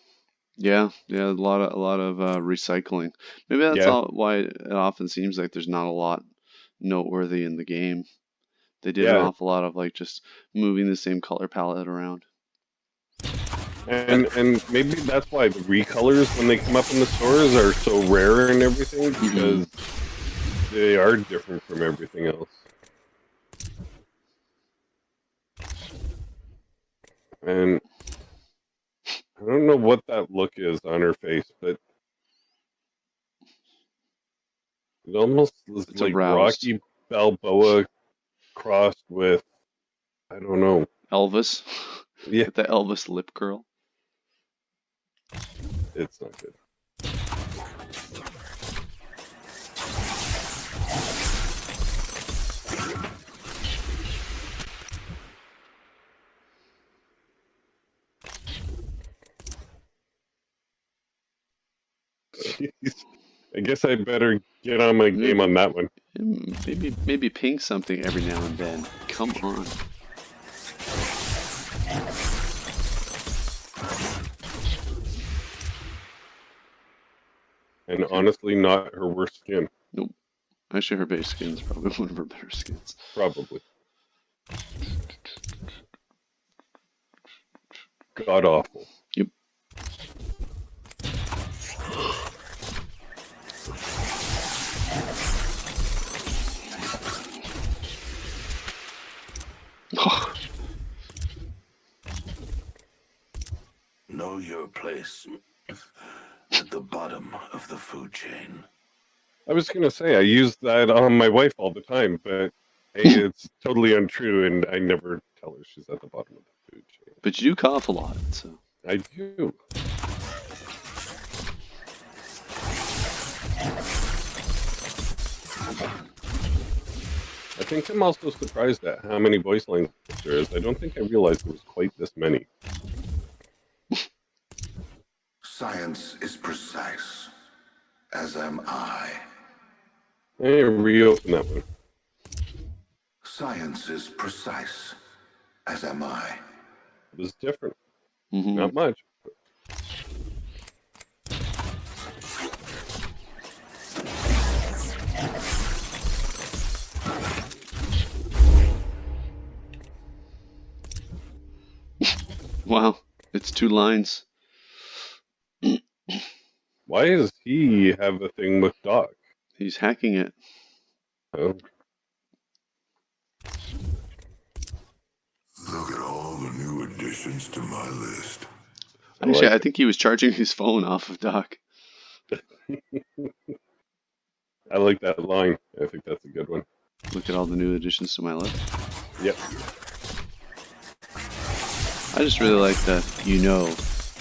Yeah, a lot of recycling. Maybe that's all why it often seems like there's not a lot noteworthy in the game. They did an awful lot of like just moving the same color palette around. And maybe that's why the recolors when they come up in the stores are so rare and everything, because they are different from everything else. And I don't know what that look is on her face, but it almost is like aroused. Rocky Balboa crossed with, I don't know, Elvis. Yeah, with the Elvis lip curl. It's not good. Jeez. I guess I better get on my game on that one. Maybe ping something every now and then. Come on. And honestly, not her worst skin. Nope. Actually, her base skin is probably one of her better skins. Probably. God awful. Yep. Know your place at the bottom of the food chain. I was going to say, I use that on my wife all the time, but hey, it's totally untrue, and I never tell her she's at the bottom of the food chain. But you do cough a lot, so. I do. I think I'm also surprised at how many voice lines there is. I don't think I realized there was quite this many. Science is precise, as am I. Hey, reopen that one. Science is precise, as am I. It was different. Not much. Wow, it's 2 lines. Why does he have a thing with Doc? He's hacking it. Oh. Look at all the new additions to my list. Actually, I think he was charging his phone off of Doc. I like that line. I think that's a good one. Look at all the new additions to my list. Yep. I just really like that,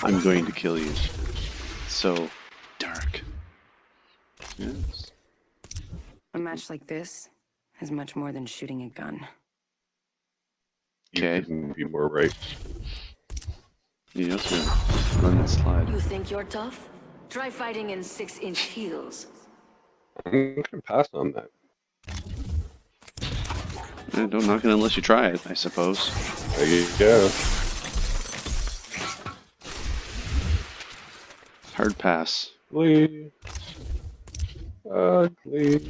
I'm going to kill you. It's so dark. Yes. A match like this is much more than shooting a gun. You couldn't be more right. You know, to run that slide. You think you're tough? Try fighting in 6-inch heels. I'm going to pass on that. Don't knock it unless you try it, I suppose. There you go. Hard pass. Ugly. Ugly.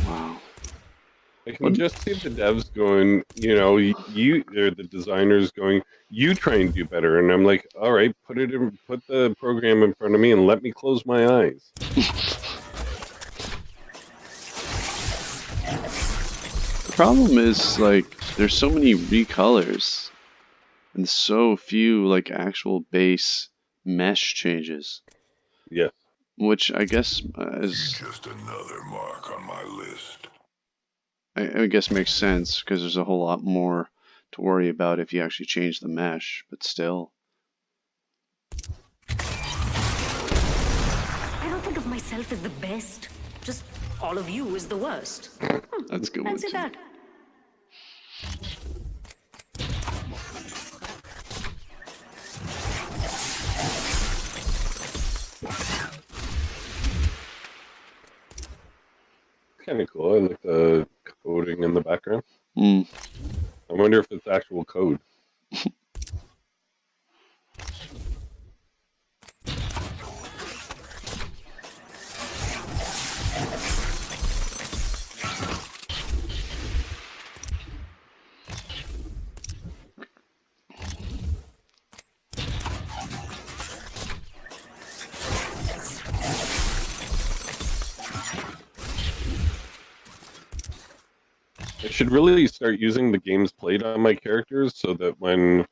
Wow. I can just see the devs going, or the designers going, you try and do better. And I'm like, all right, put the program in front of me and let me close my eyes. The problem is, like, there's so many recolors and so few, like, actual base mesh changes. Yes. Which I guess is just another mark on my list. I guess makes sense because there's a whole lot more to worry about if you actually change the mesh, but still. I don't think of myself as the best. Just all of you is the worst. That's a good one. Fancy that. kind of cool. I like the coding in the background. Mm. I wonder if it's actual code. I should really start using the games played on my characters so that when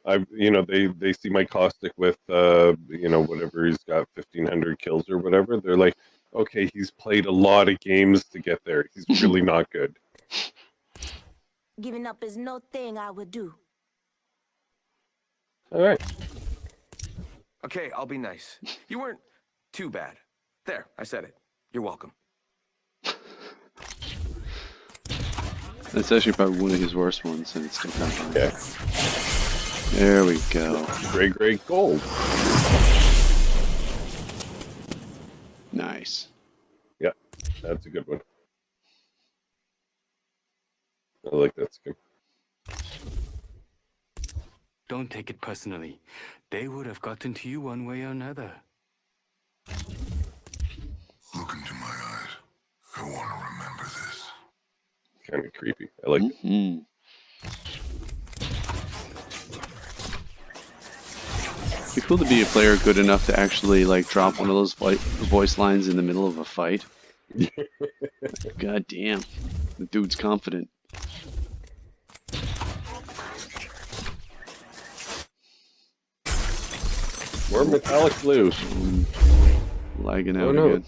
they see my caustic with whatever he's got 1,500 kills or whatever, they're like, okay, he's played a lot of games to get there. He's really not good. Giving up is no thing I would do. All right. Okay, I'll be nice. You weren't too bad. There, I said it. You're welcome. That's actually probably one of his worst ones, and it's still kind of fun. Yeah. There we go. Great gold. Nice. Yeah, that's a good one. I like that skin. Don't take it personally. They would have gotten to you one way or another. Look into my eyes. I want to remember this. Kind of creepy. I like it. It'd be cool to be a player good enough to actually like drop one of those voice lines in the middle of a fight. God damn, the dude's confident. More metallic blue. Lagging out Oh, no. again.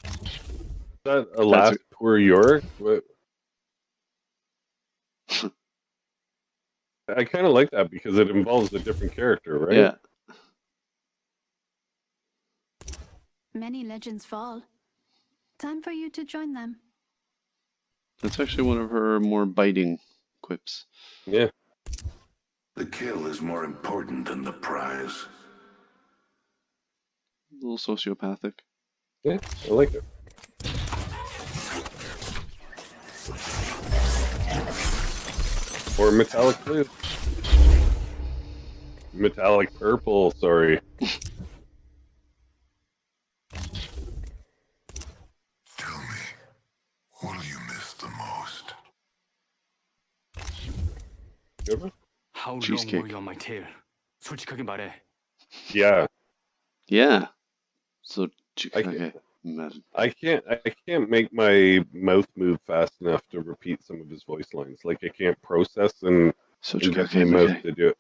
Is that a last poor York? What? I kind of like that because it involves a different character, right? Yeah. Many legends fall. Time for you to join them. That's actually one of her more biting quips. Yeah. The kill is more important than the prize. A little sociopathic. Yeah, I like it. Or metallic blue. Metallic purple, sorry. Tell me, what do you miss the most? Good one? How Cheesecake. long were you on my tail? 솔직하게 말해. Yeah. Yeah. So, I okay. Imagine. I can't make my mouth move fast enough to repeat some of his voice lines. Like I can't process and get my mouth to do it.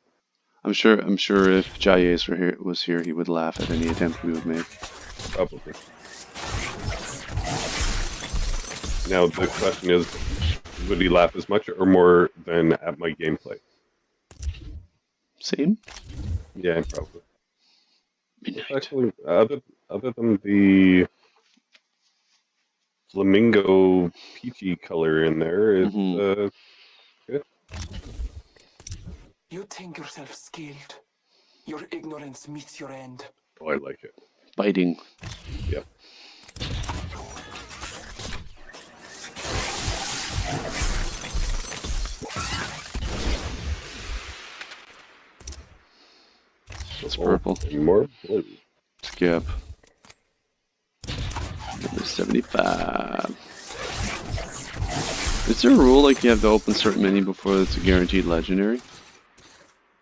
I'm sure if Jayes was here, he would laugh at any attempt we would make. Probably. Now the question is, would he laugh as much or more than at my gameplay? Same? Yeah, probably. It's actually, other than the flamingo peachy color in there, it's good. You think yourself skilled. Your ignorance meets your end. Oh, I like it. Biting. Yep. It's purple. And more blue. Skip. Number 75. Is there a rule like you have to open certain menu before it's a guaranteed legendary?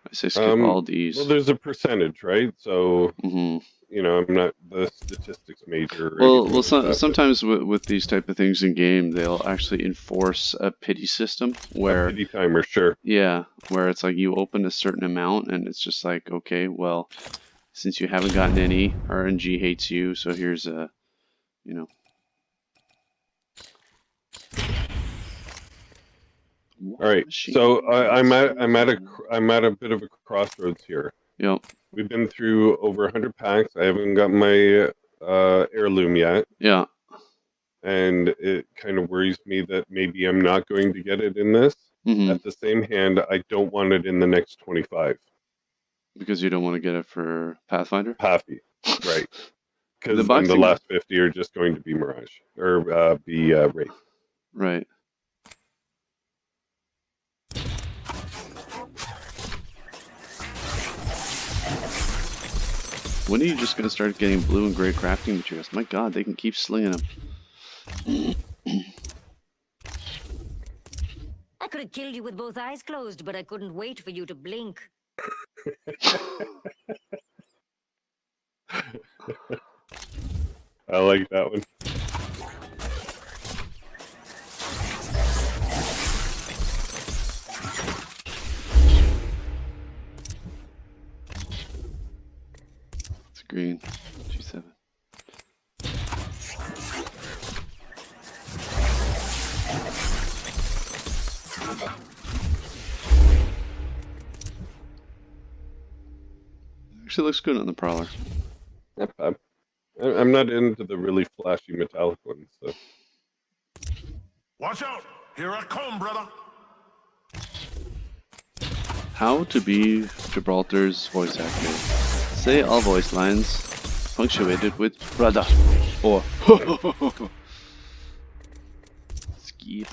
I say skip all these. Well, there's a percentage, right? So, I'm not the statistics major. Well, sometimes with these type of things in game, they'll actually enforce a pity system where a pity timer, sure. Yeah, where it's like you open a certain amount, and it's just like, okay, well, since you haven't gotten any, RNG hates you, so here's a, All right, so I'm at a bit of a crossroads here. Yep. We've been through over 100 packs. I haven't got my heirloom yet. Yeah. And it kind of worries me that maybe I'm not going to get it in this. At the same hand, I don't want it in the next 25. Because you don't want to get it for Pathfinder? Pathy, right. Because The then the boxing- last 50 are just going to be Mirage. Or be Wraith. Right. When are you just going to start getting blue and gray crafting materials? My god, they can keep slinging them. I could have killed you with both eyes closed, but I couldn't wait for you to blink. I like that one. It's green. G7. Actually looks good on the Prowler. Not bad. I'm not into the really flashy metallic ones, so. Watch out! Here I come, brother! How to be Gibraltar's voice actor. Say all voice lines punctuated with brother or skip.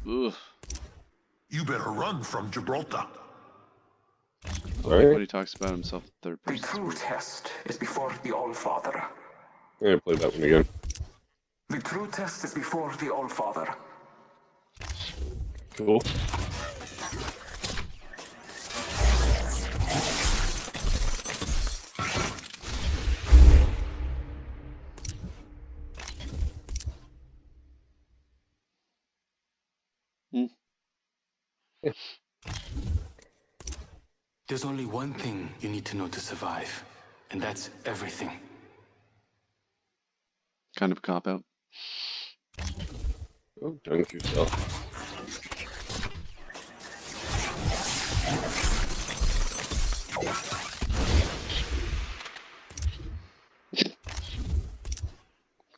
Ugh. You better run from Gibraltar. Sorry? What he talks about himself third The person. true test is before the All-Father. I'm going to play that one again. The true test is before the All-Father. Cool. There's only one thing you need to know to survive, and that's everything. Kind of a cop-out. Oh, dunk yourself.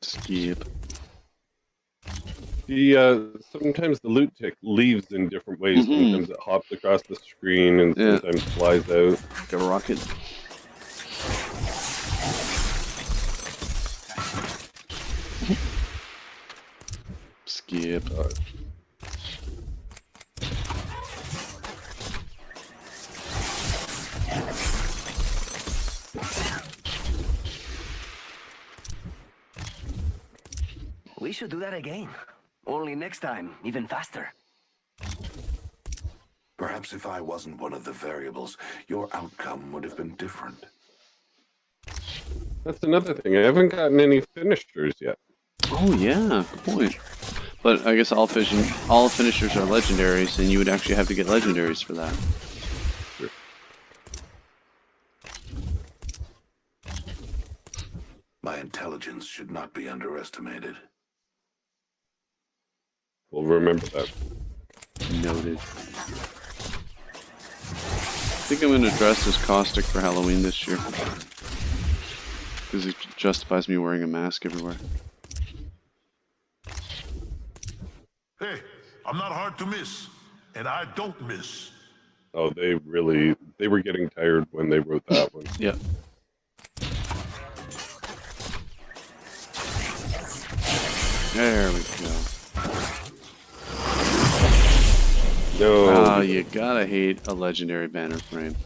Skip. Sometimes the loot tick leaves in different ways. Mhm. Sometimes it hops across the screen and Yeah. sometimes flies out. Like a rocket. Skip. We should do that again. Only next time, even faster. Perhaps if I wasn't one of the variables, your outcome would have been different. That's another thing. I haven't gotten any finishers yet. Oh yeah, good point. But I guess all finishers are legendaries, and you would actually have to get legendaries for that. Sure. My intelligence should not be underestimated. We'll remember that. Noted. I think I'm going to dress as Caustic for Halloween this year. Because it justifies me wearing a mask everywhere. Hey, I'm not hard to miss, and I don't miss. Oh, they were getting tired when they wrote that one. Yeah. There we go. No. Ah, you gotta hate a legendary banner frame.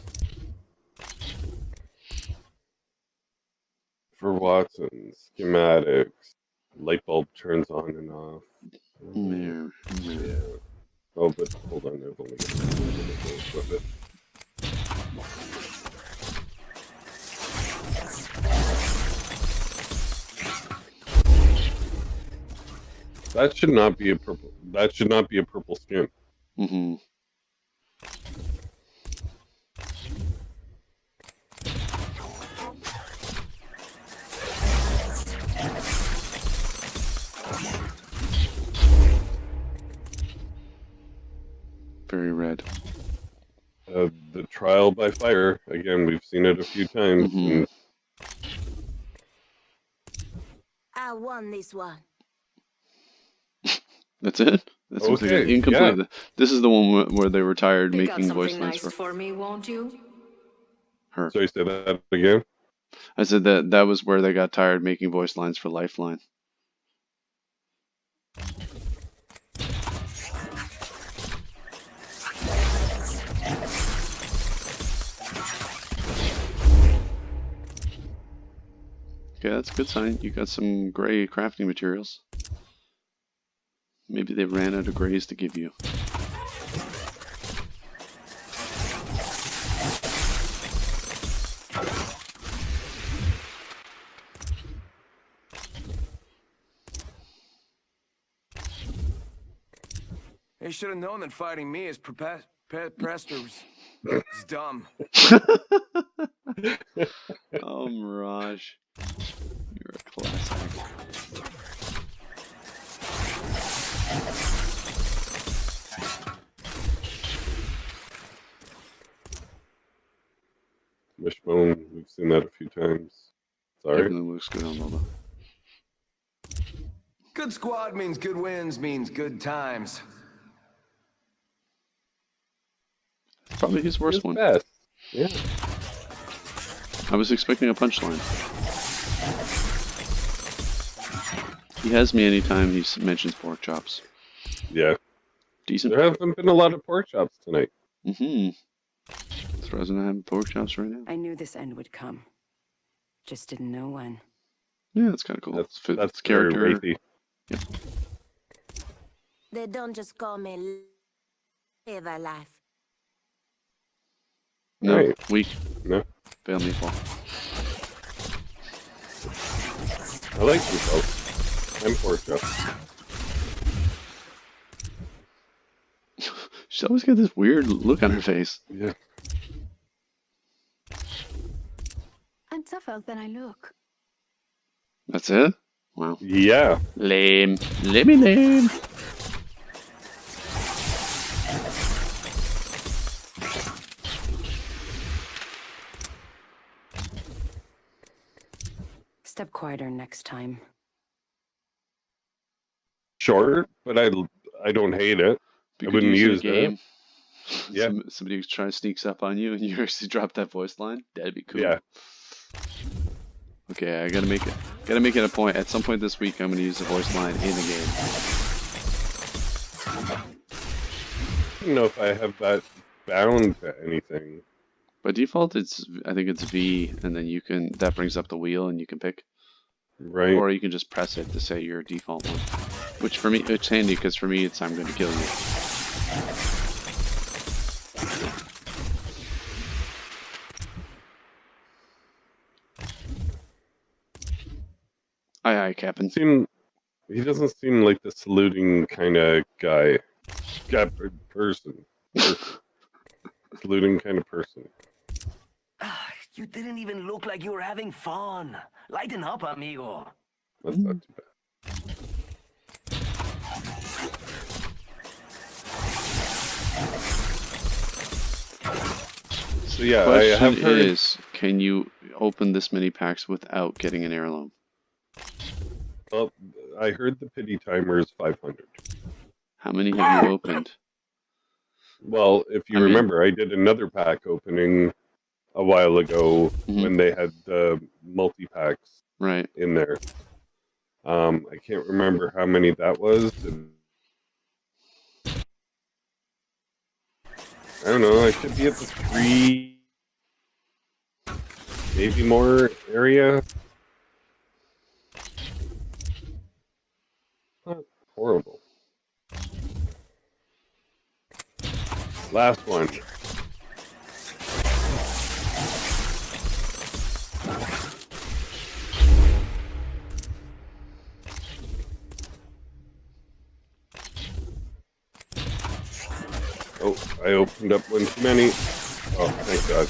For Watson, schematics, light bulb turns on and off. Yeah. Oh, but hold on, I've only got a little bit with it. That should not be a purple. That should not be a purple skin. Mm-hmm. Very red. The trial by fire. Again, we've seen it a few times. Mm-hmm. And I won this one. That's it? That seems like an Okay, incomplete. yeah. This is the one where they retired Pick out making voice something lines nice for me, won't you? her. Sorry, say that again. I said that was where they got tired making voice lines for Lifeline. Okay, that's a good sign. You got some gray crafting materials. Maybe they ran out of grays to give you. They should have known that fighting me is Prester's. It's dumb. Oh, Mirage. You're a classic. Wishbone, we've seen that a few times. Sorry. Everything looks good on Lola. Good squad means good wins, means good times. Probably his worst one. Best. Yeah. I was expecting a punchline. He has me anytime he mentions pork chops. Yeah. Decent. There haven't been a lot of pork chops tonight. Mm-hmm. Surprised I don't have pork chops right now. I knew this end would come. Just didn't know when. Yeah, that's kind of cool. That's character. very Wraithy. Yep. They don't just call me live a life. No, Right. weak. No. Fail me, Paul. I like them both. And pork chops. She's always got this weird look on her face. Yeah. I'm tougher than I look. That's it? Wow. Yeah. Lame. Lame. Step quieter next time. Short, but I don't hate it. You I could wouldn't use a game. it. Yeah. Somebody who's trying to sneaks up on you and you actually drop that voice line. That'd be cool. Yeah. Okay, I gotta make it a point. At some point this week, I'm gonna use the voice line in the game. I don't know if I have that bound to anything. By default, I think it's V, and then that brings up the wheel, and you can pick. Right. Or you can just press it to say your default one. Which for me, it's handy because for me, it's I'm going to kill you. Aye, Captain. He doesn't seem like the saluting kind of guy. Person. Saluting kind of person. You didn't even look like you were having fun. Lighten up, amigo. That's not too bad. So yeah, I have Question heard. is, can you open this many packs without getting an heirloom? Well, I heard the pity timer is 500. How many have you opened? Well, if you remember, I did another pack opening a while ago when they had the multi-packs in there. I can't remember how many that was. I don't know, I should be at the 3, maybe more area. Not horrible. Last one. Oh, I opened up one too many. Oh, thank God.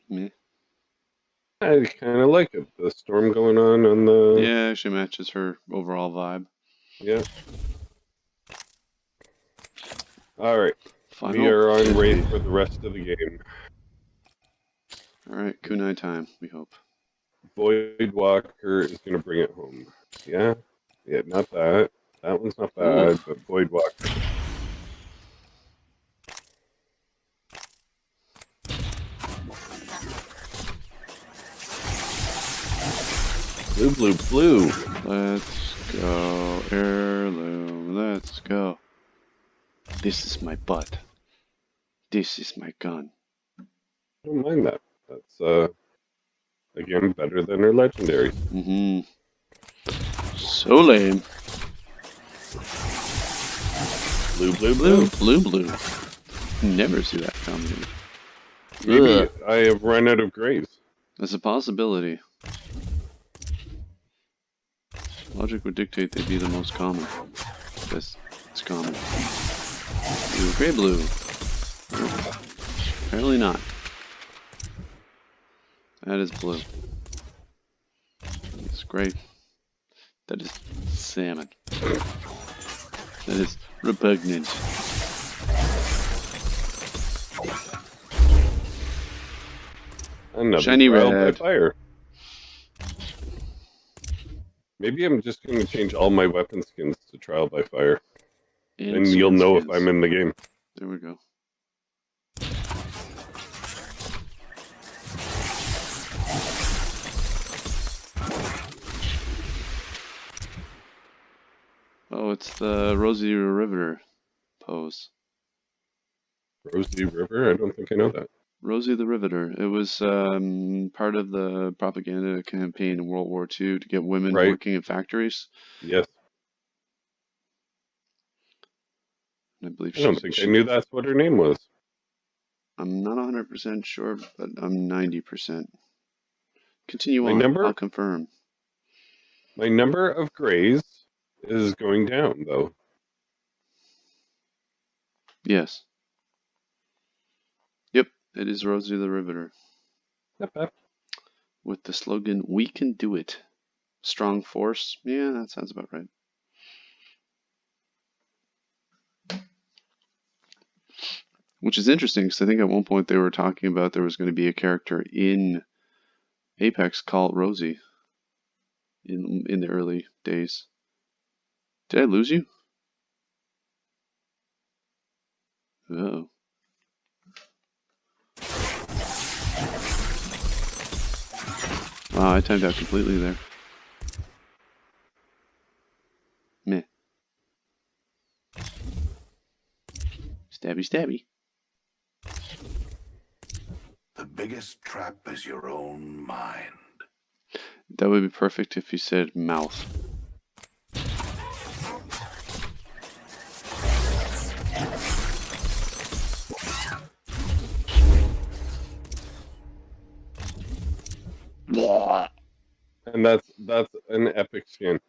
Me? I kind of like it. The storm going on the... Yeah, she matches her overall vibe. Yeah. All right. Final We are on 50. race for the rest of the game. All right, kunai time, we hope. Voidwalker is going to bring it home. Yeah, not that. That one's not bad, Ooh. but Voidwalker. Blue. Let's go, Heirloom. Let's go. This is my butt. This is my gun. I don't mind that. That's, again, better than her legendary. Mm-hmm. So lame. Blue. Never see that coming. Maybe I have run out of graves. That's a possibility. Logic would dictate they'd be the most common. Yes, it's common. Blue, gray blue. Nope. Apparently not. That is blue. It's great. That is salmon. That is repugnant. Another Shiny trial red. by fire. Maybe I'm just going to change all my weapon skins to trial by fire. And you'll know if I'm in the game. There we go. Oh, it's the Rosie Riveter pose. Rosie River? I don't think I know that. Rosie the Riveter. It was part of the propaganda campaign in World War II to get women working in factories. Yes. I believe I don't think I knew that's what her name was. I'm not 100% sure, but I'm 90%. Continue My on. number? I'll confirm. My number of grays is going down, though. Yes. Yep, it is Rosie the Riveter. Yep. With the slogan, "We can do it." Strong force. Yeah, that sounds about right. Which is interesting because I think at one point they were talking about there was going to be a character in Apex called Rosie in the early days. Did I lose you? Oh. Wow, I timed out completely there. Meh. Stabby. The biggest trap is your own mind. That would be perfect if you said mouth. And that's an epic skin.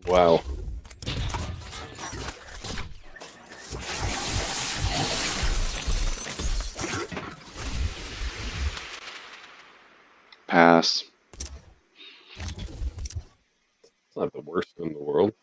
Wow. Pass. It's not the worst in the world.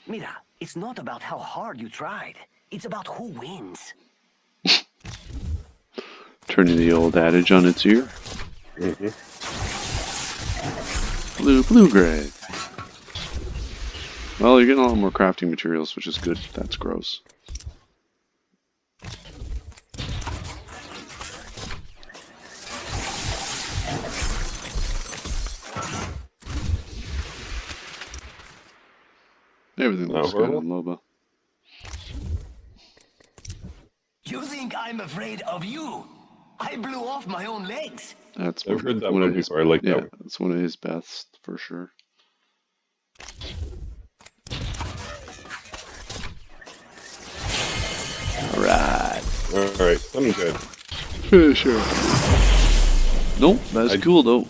Mira, it's not about how hard you tried. It's about who wins. Turning the old adage on its ear. Mm-hmm. Blue, gray. Well, you're getting a lot more crafting materials, which is good. That's gross. Everything Not looks good horrible. on Loba. You think I'm afraid of you? I blew off my own legs. That's I've heard that one one of his. before. I like that one. That's one of his best for sure. Alright. Alright, something good. Sure. Nope, that's cool though.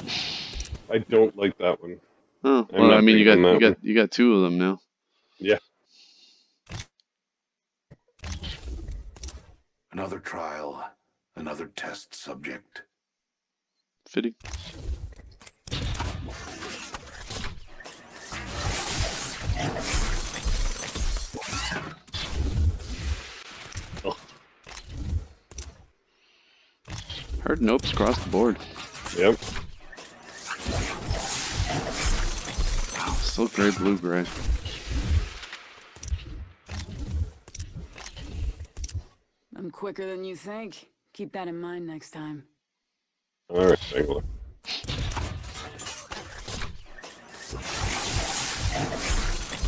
I don't like that one. Oh, I'm well, not I mean, bringing that one. you got two of them now. Yeah. Another trial, another test subject. Fitting. Oh. Heard nopes across the board. Yep. Wow, still gray, blue, gray. I'm quicker than you think. Keep that in mind next time. Alright, Spangler.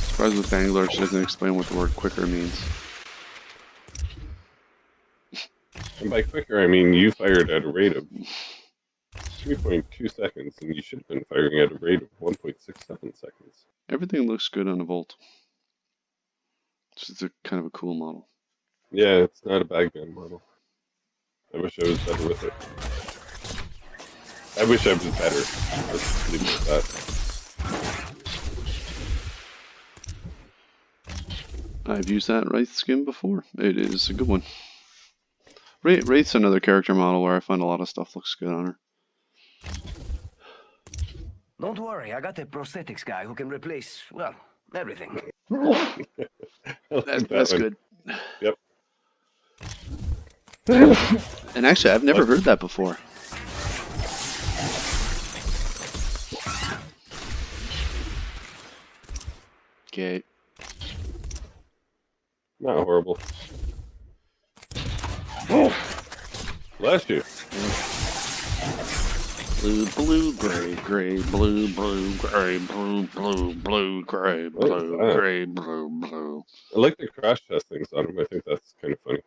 Surprised with Bangler, she doesn't explain what the word quicker means. And by quicker, I mean you fired at a rate of 3.2 seconds, and you should have been firing at a rate of 1.67 seconds. Everything looks good on a Volt. It's just a kind of a cool model. Yeah, it's not a bad gun model. I wish I was better with it. I wish I was better. Let's leave it at that. I've used that Wraith skin before. It is a good one. Wraith's another character model where I find a lot of stuff looks good on her. Don't worry, I got a prosthetics guy who can replace, well, everything. That's good. Yep. And actually, I've never heard that before. Okay. Not horrible. Bless you. Blue, blue, gray, gray, blue, blue, gray, blue, blue, blue, gray, blue, gray, blue, blue. I like the crash test things on them. I think that's kind of funny.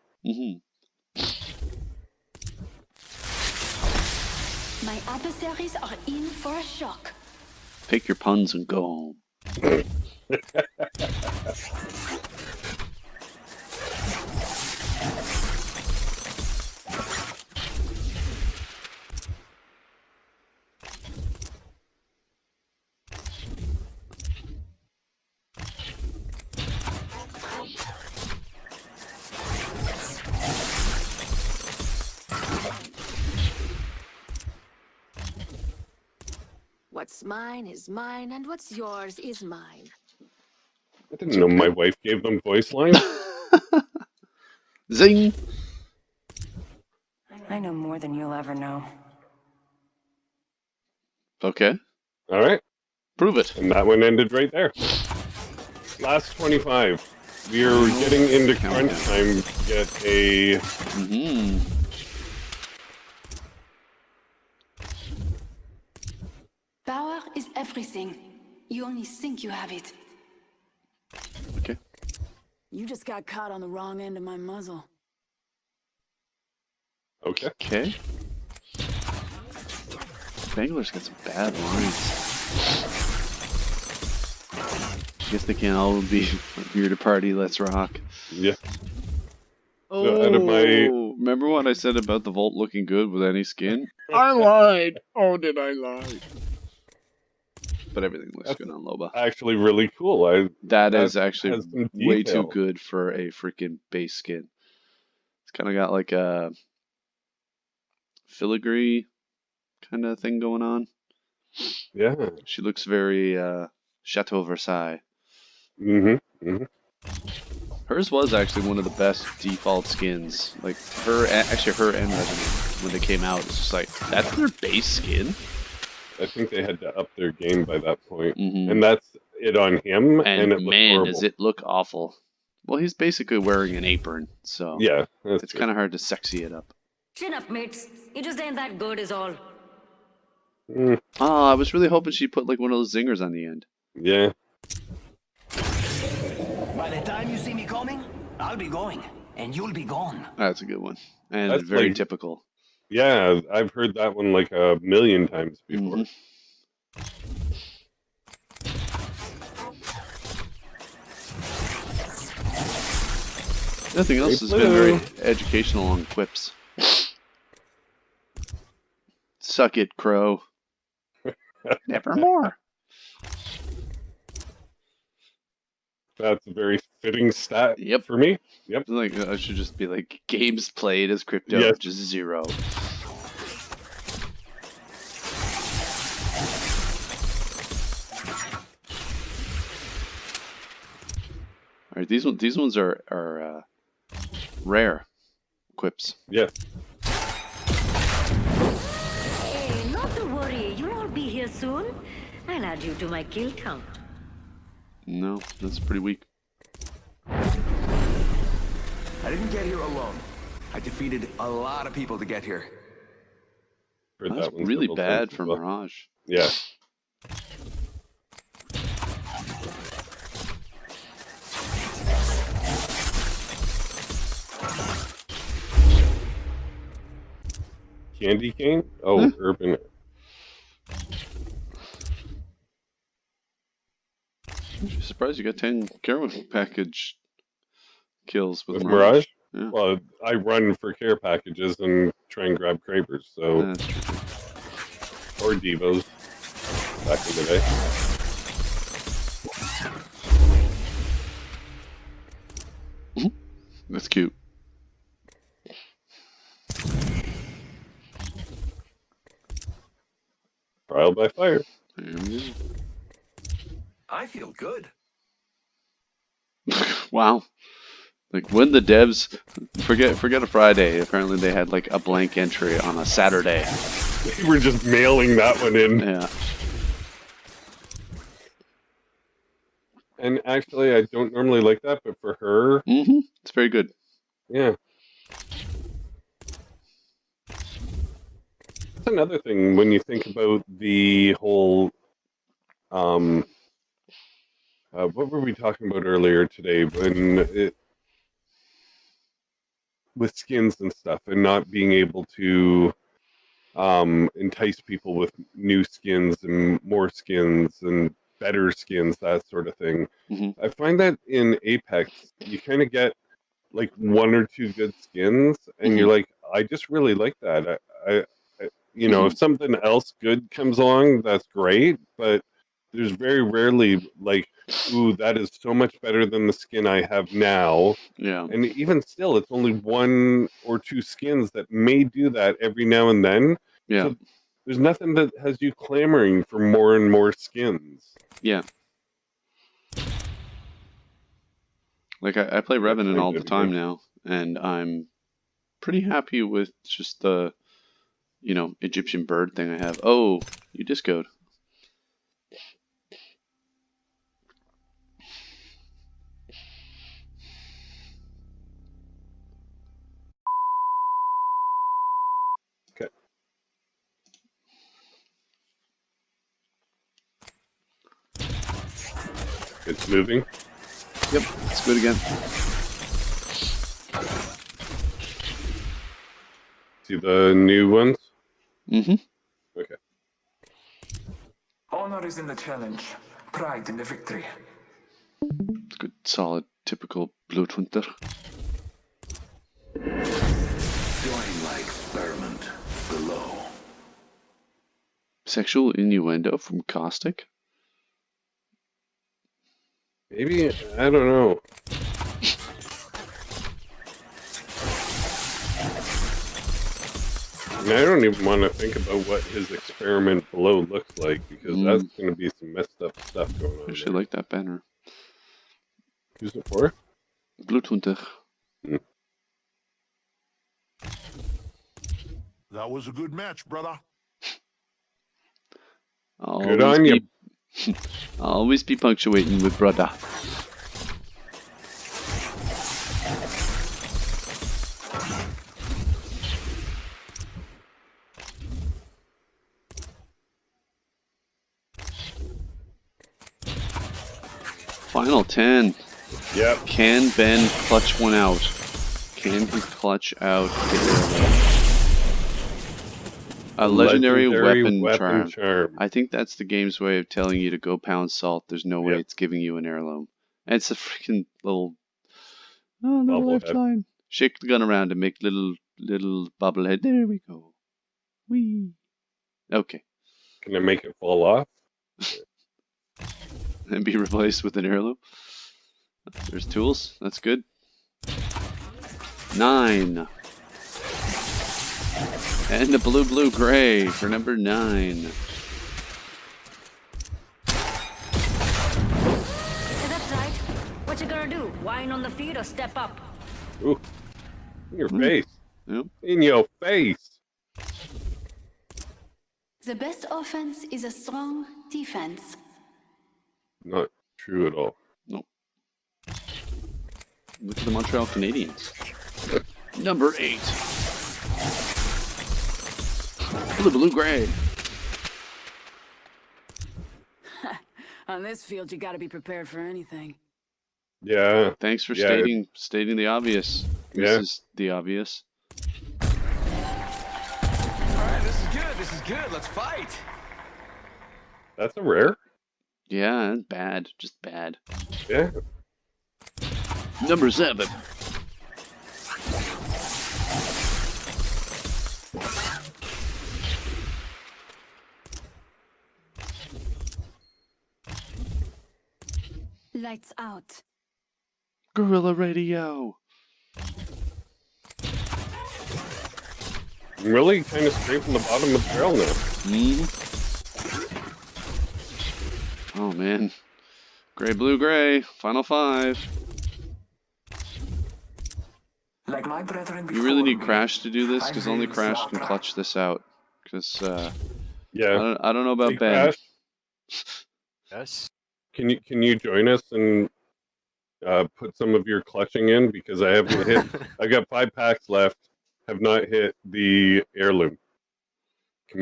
My adversaries are in for a shock. Take your puns and go home. What's mine is mine, and what's yours is mine. I didn't know my wife gave them voice lines. Zing! I know more than you'll ever know. Okay. All right. Prove it. And that one ended right there. Last 25. We are getting into crunch time to get a... Power is everything. You only think you have it. Okay. You just got caught on the wrong end of my muzzle. Okay. Okay. Bangler's got some bad lines. I guess they can't all be here to party, let's rock. Yeah. Oh, out of my... remember what I said about the Volt looking good with any skin? I lied. Oh, did I lie? But everything looks good on Loba. Actually really cool. That is actually has some way too detail. good for a freaking base skin. It's kind of got like a filigree kind of thing going on. Yeah. She looks very Chateau Versailles. Hers was actually one of the best default skins. Like her and Revenant, when they came out, it's just like, that's their base skin? I think they had to up their game by that point. And that's it on him, and it looked man, horrible. does it look awful. Well, he's basically wearing an apron, so yeah, it's kind of hard to sexy it up. Chin up, mates. You just ain't that good is all. Oh, I was really hoping she put like one of those zingers on the end. Yeah. I'll be going, and you'll be gone. That's a good one. And That's very like- typical. Yeah, I've heard that one like a million times before. Mhm. Nothing else has been very educational on quips. Suck it, crow. Nevermore. That's a very fitting stat Yep. for me. Yep. Like I should just be like games played as crypto, Yes. just 0. All right, these ones are rare quips. Yes. Hey, not to worry. You'll all be here soon. I'll add you to my kill count. No, that's pretty weak. I didn't get here alone. I defeated a lot of people to get here. Heard That's that one really several bad times as for well. Mirage. Yeah. Candy cane? Oh, urban. I'm surprised you got 10 care package kills with With Mirage. Mirage? Yeah. Well, I run for care packages and try and grab Kravers, so That's true. or Devos back in the day. That's cute. Trial by fire. There we I feel good. go. Wow. Like when the devs forget a Friday. Apparently they had like a blank entry on a Saturday. They were just mailing that one in. Yeah. And actually, I don't normally like that, but for her, it's very good. Yeah. That's another thing when you think about the whole, what were we talking about earlier today with skins and stuff and not being able to entice people with new skins and more skins and better skins, that sort of thing. I find that in Apex, you kind of get like 1 or 2 good skins, and you're like, I just really like that. I you know, if something else good comes along, that's great, but there's very rarely like, ooh, that is so much better than the skin I have now. Yeah. And even still, it's only 1 or 2 skins that may do that every now and then. Yeah. So there's nothing that has you clamoring for more and more skins. Yeah. Like I play Revenant all the time now, and I'm pretty happy with just the, you know, Egyptian bird thing I have. Oh, you discoed. Okay. It's moving. Yep, it's good again. See the new ones? Mm-hmm. Okay. Honor is in the challenge, pride in the victory. It's good, solid, typical Bloodhunter. Join my experiment below. Sexual innuendo from Caustic? Maybe, I don't know. And I don't even want to think about what his experiment below looks like, because that's going to be some messed up stuff going on. I actually like that banner. Who's it for? Bloodhunter. That was a good match, brother. Good on you. Always be punctuating with brother. Final 10. Yep. Can Ben clutch one out? Can he clutch out the heirloom? A legendary weapon charm. I think that's the game's way of telling you to go pound salt. There's no way it's giving you an heirloom. And it's a freaking little lifeline. Shake the gun around and make little bobblehead. There we go. Whee. Okay. Can I make it fall off? And be replaced with an heirloom. There's tools. That's good. 9. And the blue gray for number 9. That's right. What you gonna do? Whine on the feet or step up? Ooh. In your face. Yep. In your face. The best offense is a strong defense. Not true at all. No. Look at the Montreal Canadiens. Number 8. The blue-gray. On this field, you gotta be prepared for anything. Yeah. Thanks for stating the obvious. Yeah. This is the obvious. Alright, this is good. This is good. Let's fight. That's a rare. Yeah, bad. Just bad. Yeah. Number 7. Lights out. Gorilla Radio. I'm really kind of scraping the bottom of the barrel now. Oh man. Gray. Final 5. Like my brethren You really need before me, Crash to do this, because only I Crash can slaughter. clutch this out. Because Yeah. I don't know about Hey, Ben. Crash, Yes. can you join us and put some of your clutching in, because I haven't hit. I got 5 packs left. Have not hit the heirloom.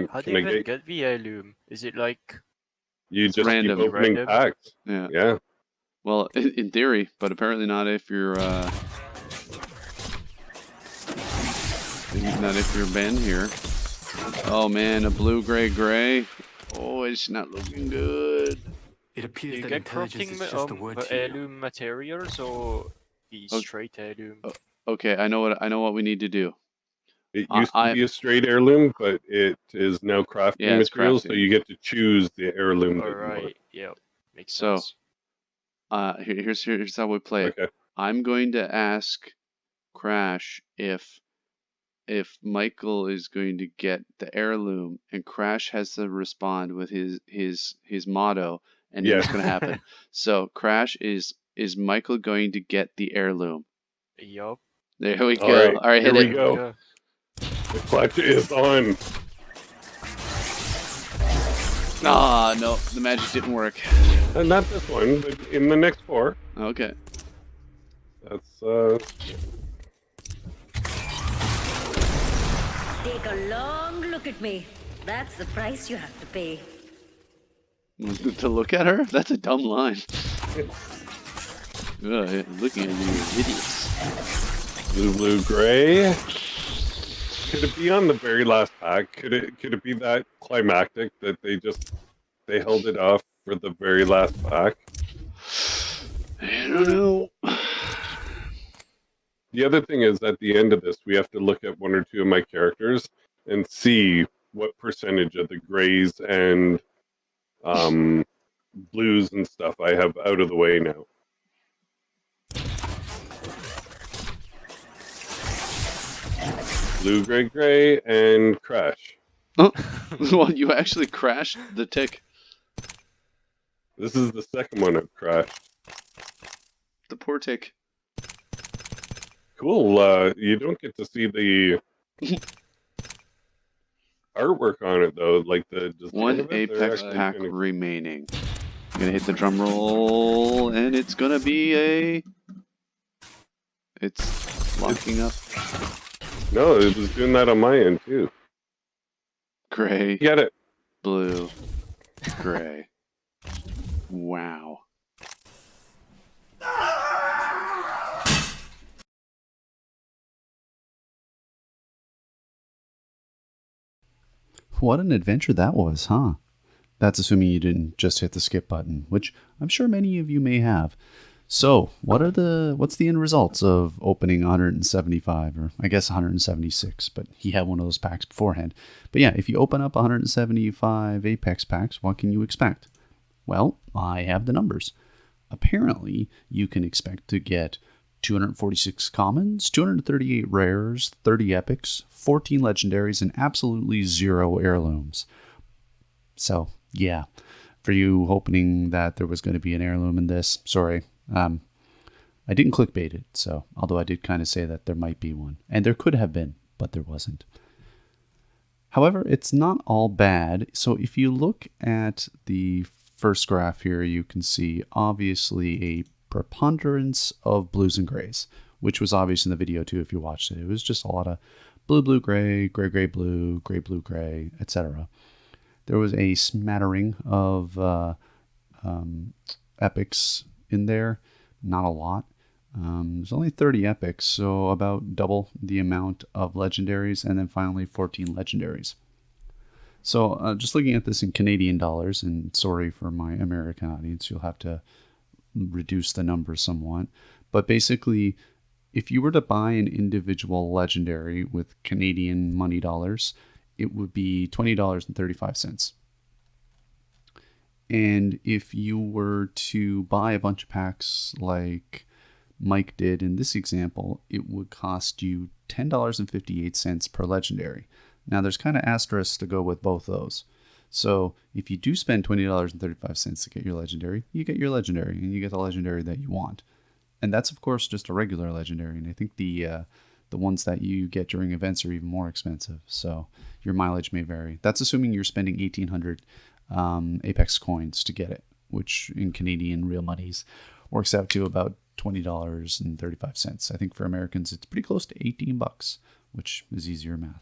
How do Can you I even get? get the heirloom? Is it like You just random. keep opening Random? packs. Yeah. Yeah. Well, in theory, but apparently not if you're not if you're Ben here. Oh man, a blue-gray. Oh, it's not looking good. It do appears you that get intelligence is just a word to you. heirloom materials or the straight heirloom? Okay, I know what we need to do. It used to be a straight heirloom, but it is now crafting Yeah, it's material, so crafting. you get to choose the heirloom that you want. Alright, yeah. Makes So, sense. here's how we play it. Okay. I'm going to ask Crash if Michael is going to get the heirloom, and Crash has to respond with his motto, and then it's going to happen. So, Crash, is Michael going to get the heirloom? Yup. There we All go. right, All right, here hit we it. go. The clutch is on. Ah, no, the magic didn't work. Not this one, but in the next 4. Okay. That's Take a long look at me. That's the price you have to pay. To look at her? That's a dumb line. Looking at you, idiots. blue-gray. Could it be on the very last pack? Could it be that climactic that they held it off for the very last pack? I don't know. The other thing is, at the end of this, we have to look at 1 or 2 of my characters and see what percentage of the grays and blues and stuff I have out of the way now. Blue, gray, and Crash. Oh, well, you actually crashed the tick. This is the second one I've crashed. The poor tick. Cool. You don't get to see the artwork on it though, like the design 1 of it. Apex pack remaining. I'm gonna hit the drum roll, and it's gonna be It's locking up. No, it was doing that on my end too. Gray. Get it. Blue. Gray. Wow. What an adventure that was, huh? That's assuming you didn't just hit the skip button, which I'm sure many of you may have. So, what's the end results of opening 175, or I guess 176, but he had one of those packs beforehand. But yeah, if you open up 175 Apex packs, what can you expect? Well, I have the numbers. Apparently, you can expect to get 246 commons, 238 rares, 30 epics, 14 legendaries, and absolutely 0 heirlooms. So, yeah, for you hoping that there was going to be an heirloom in this, sorry. I didn't clickbait it, so although I did kind of say that there might be one. And there could have been, but there wasn't. However, it's not all bad. So if you look at the first graph here, you can see obviously a preponderance of blues and grays, which was obvious in the video too if you watched it. It was just a lot of blue, blue, gray, gray, gray, blue, gray, etc. There was a smattering of epics in there, not a lot. There's only 30 epics, so about double the amount of legendaries, and then finally 14 legendaries. So just looking at this in Canadian dollars, and sorry for my American audience, you'll have to reduce the numbers somewhat, but basically if you were to buy an individual legendary with Canadian money dollars, it would be $20.35. And if you were to buy a bunch of packs like Mike did in this example, it would cost you $10.58 per legendary. Now there's kind of asterisks to go with both those. So if you do spend $20.35 to get your legendary, you get your legendary, and you get the legendary that you want. And that's of course just a regular legendary, and I think the ones that you get during events are even more expensive. So your mileage may vary. That's assuming you're spending 1,800 Apex coins to get it, which in Canadian real monies works out to about $20.35. I think for Americans it's pretty close to $18, which is easier math.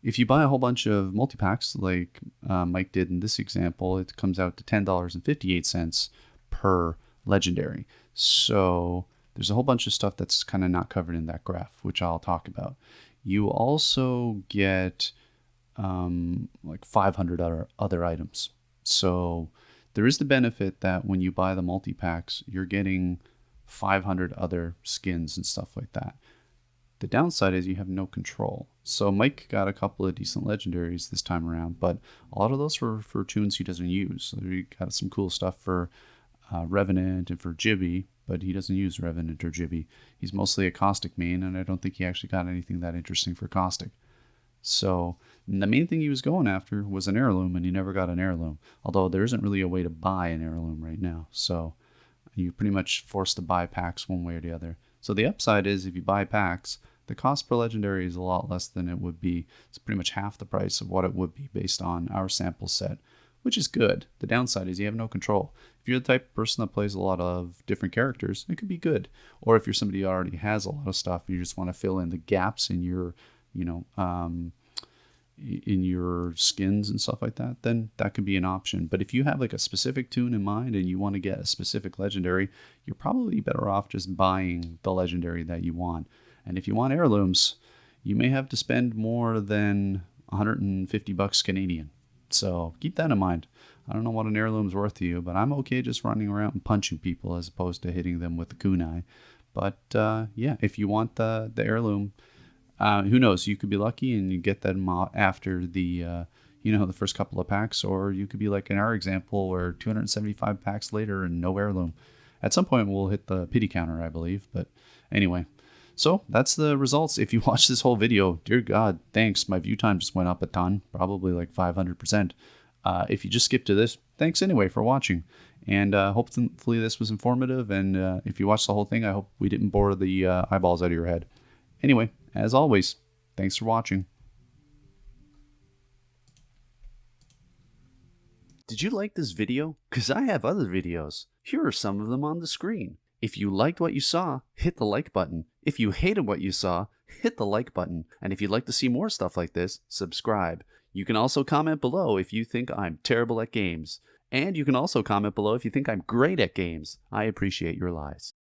If you buy a whole bunch of multi-packs like Mike did in this example, it comes out to $10.58 per legendary. So there's a whole bunch of stuff that's kind of not covered in that graph, which I'll talk about. You also get like 500 other items. So there is the benefit that when you buy the multi-packs, you're getting 500 other skins and stuff like that. The downside is you have no control. So Mike got a couple of decent legendaries this time around, but a lot of those were for tunes he doesn't use. So he got some cool stuff for Revenant and for Jibby, but he doesn't use Revenant or Jibby. He's mostly a Caustic main, and I don't think he actually got anything that interesting for Caustic. So the main thing he was going after was an heirloom, and he never got an heirloom. Although there isn't really a way to buy an heirloom right now. So you're pretty much forced to buy packs one way or the other. So the upside is if you buy packs, the cost per legendary is a lot less than it would be. It's pretty much half the price of what it would be based on our sample set, which is good. The downside is you have no control. If you're the type of person that plays a lot of different characters, it could be good. Or if you're somebody who already has a lot of stuff and you just want to fill in the gaps in your, in your skins and stuff like that, then that could be an option. But if you have like a specific tune in mind and you want to get a specific legendary, you're probably better off just buying the legendary that you want. And if you want heirlooms, you may have to spend more than $150 Canadian. So keep that in mind. I don't know what an heirloom's worth to you, but I'm okay just running around and punching people as opposed to hitting them with the kunai. But yeah, if you want the heirloom, who knows? You could be lucky and you get them after the the first couple of packs, or you could be like in our example where 275 packs later and no heirloom. At some point we'll hit the pity counter, I believe. But anyway, so that's the results. If you watch this whole video, dear God, thanks. My view time just went up a ton, probably like 500%. If you just skipped to this, thanks anyway for watching. And hopefully this was informative. And if you watched the whole thing, I hope we didn't bore the eyeballs out of your head. Anyway, as always, thanks for watching. Did you like this video? Because I have other videos. Here are some of them on the screen. If you liked what you saw, hit the like button. If you hated what you saw, hit the like button. And if you'd like to see more stuff like this, subscribe. You can also comment below if you think I'm terrible at games. And you can also comment below if you think I'm great at games. I appreciate your lies.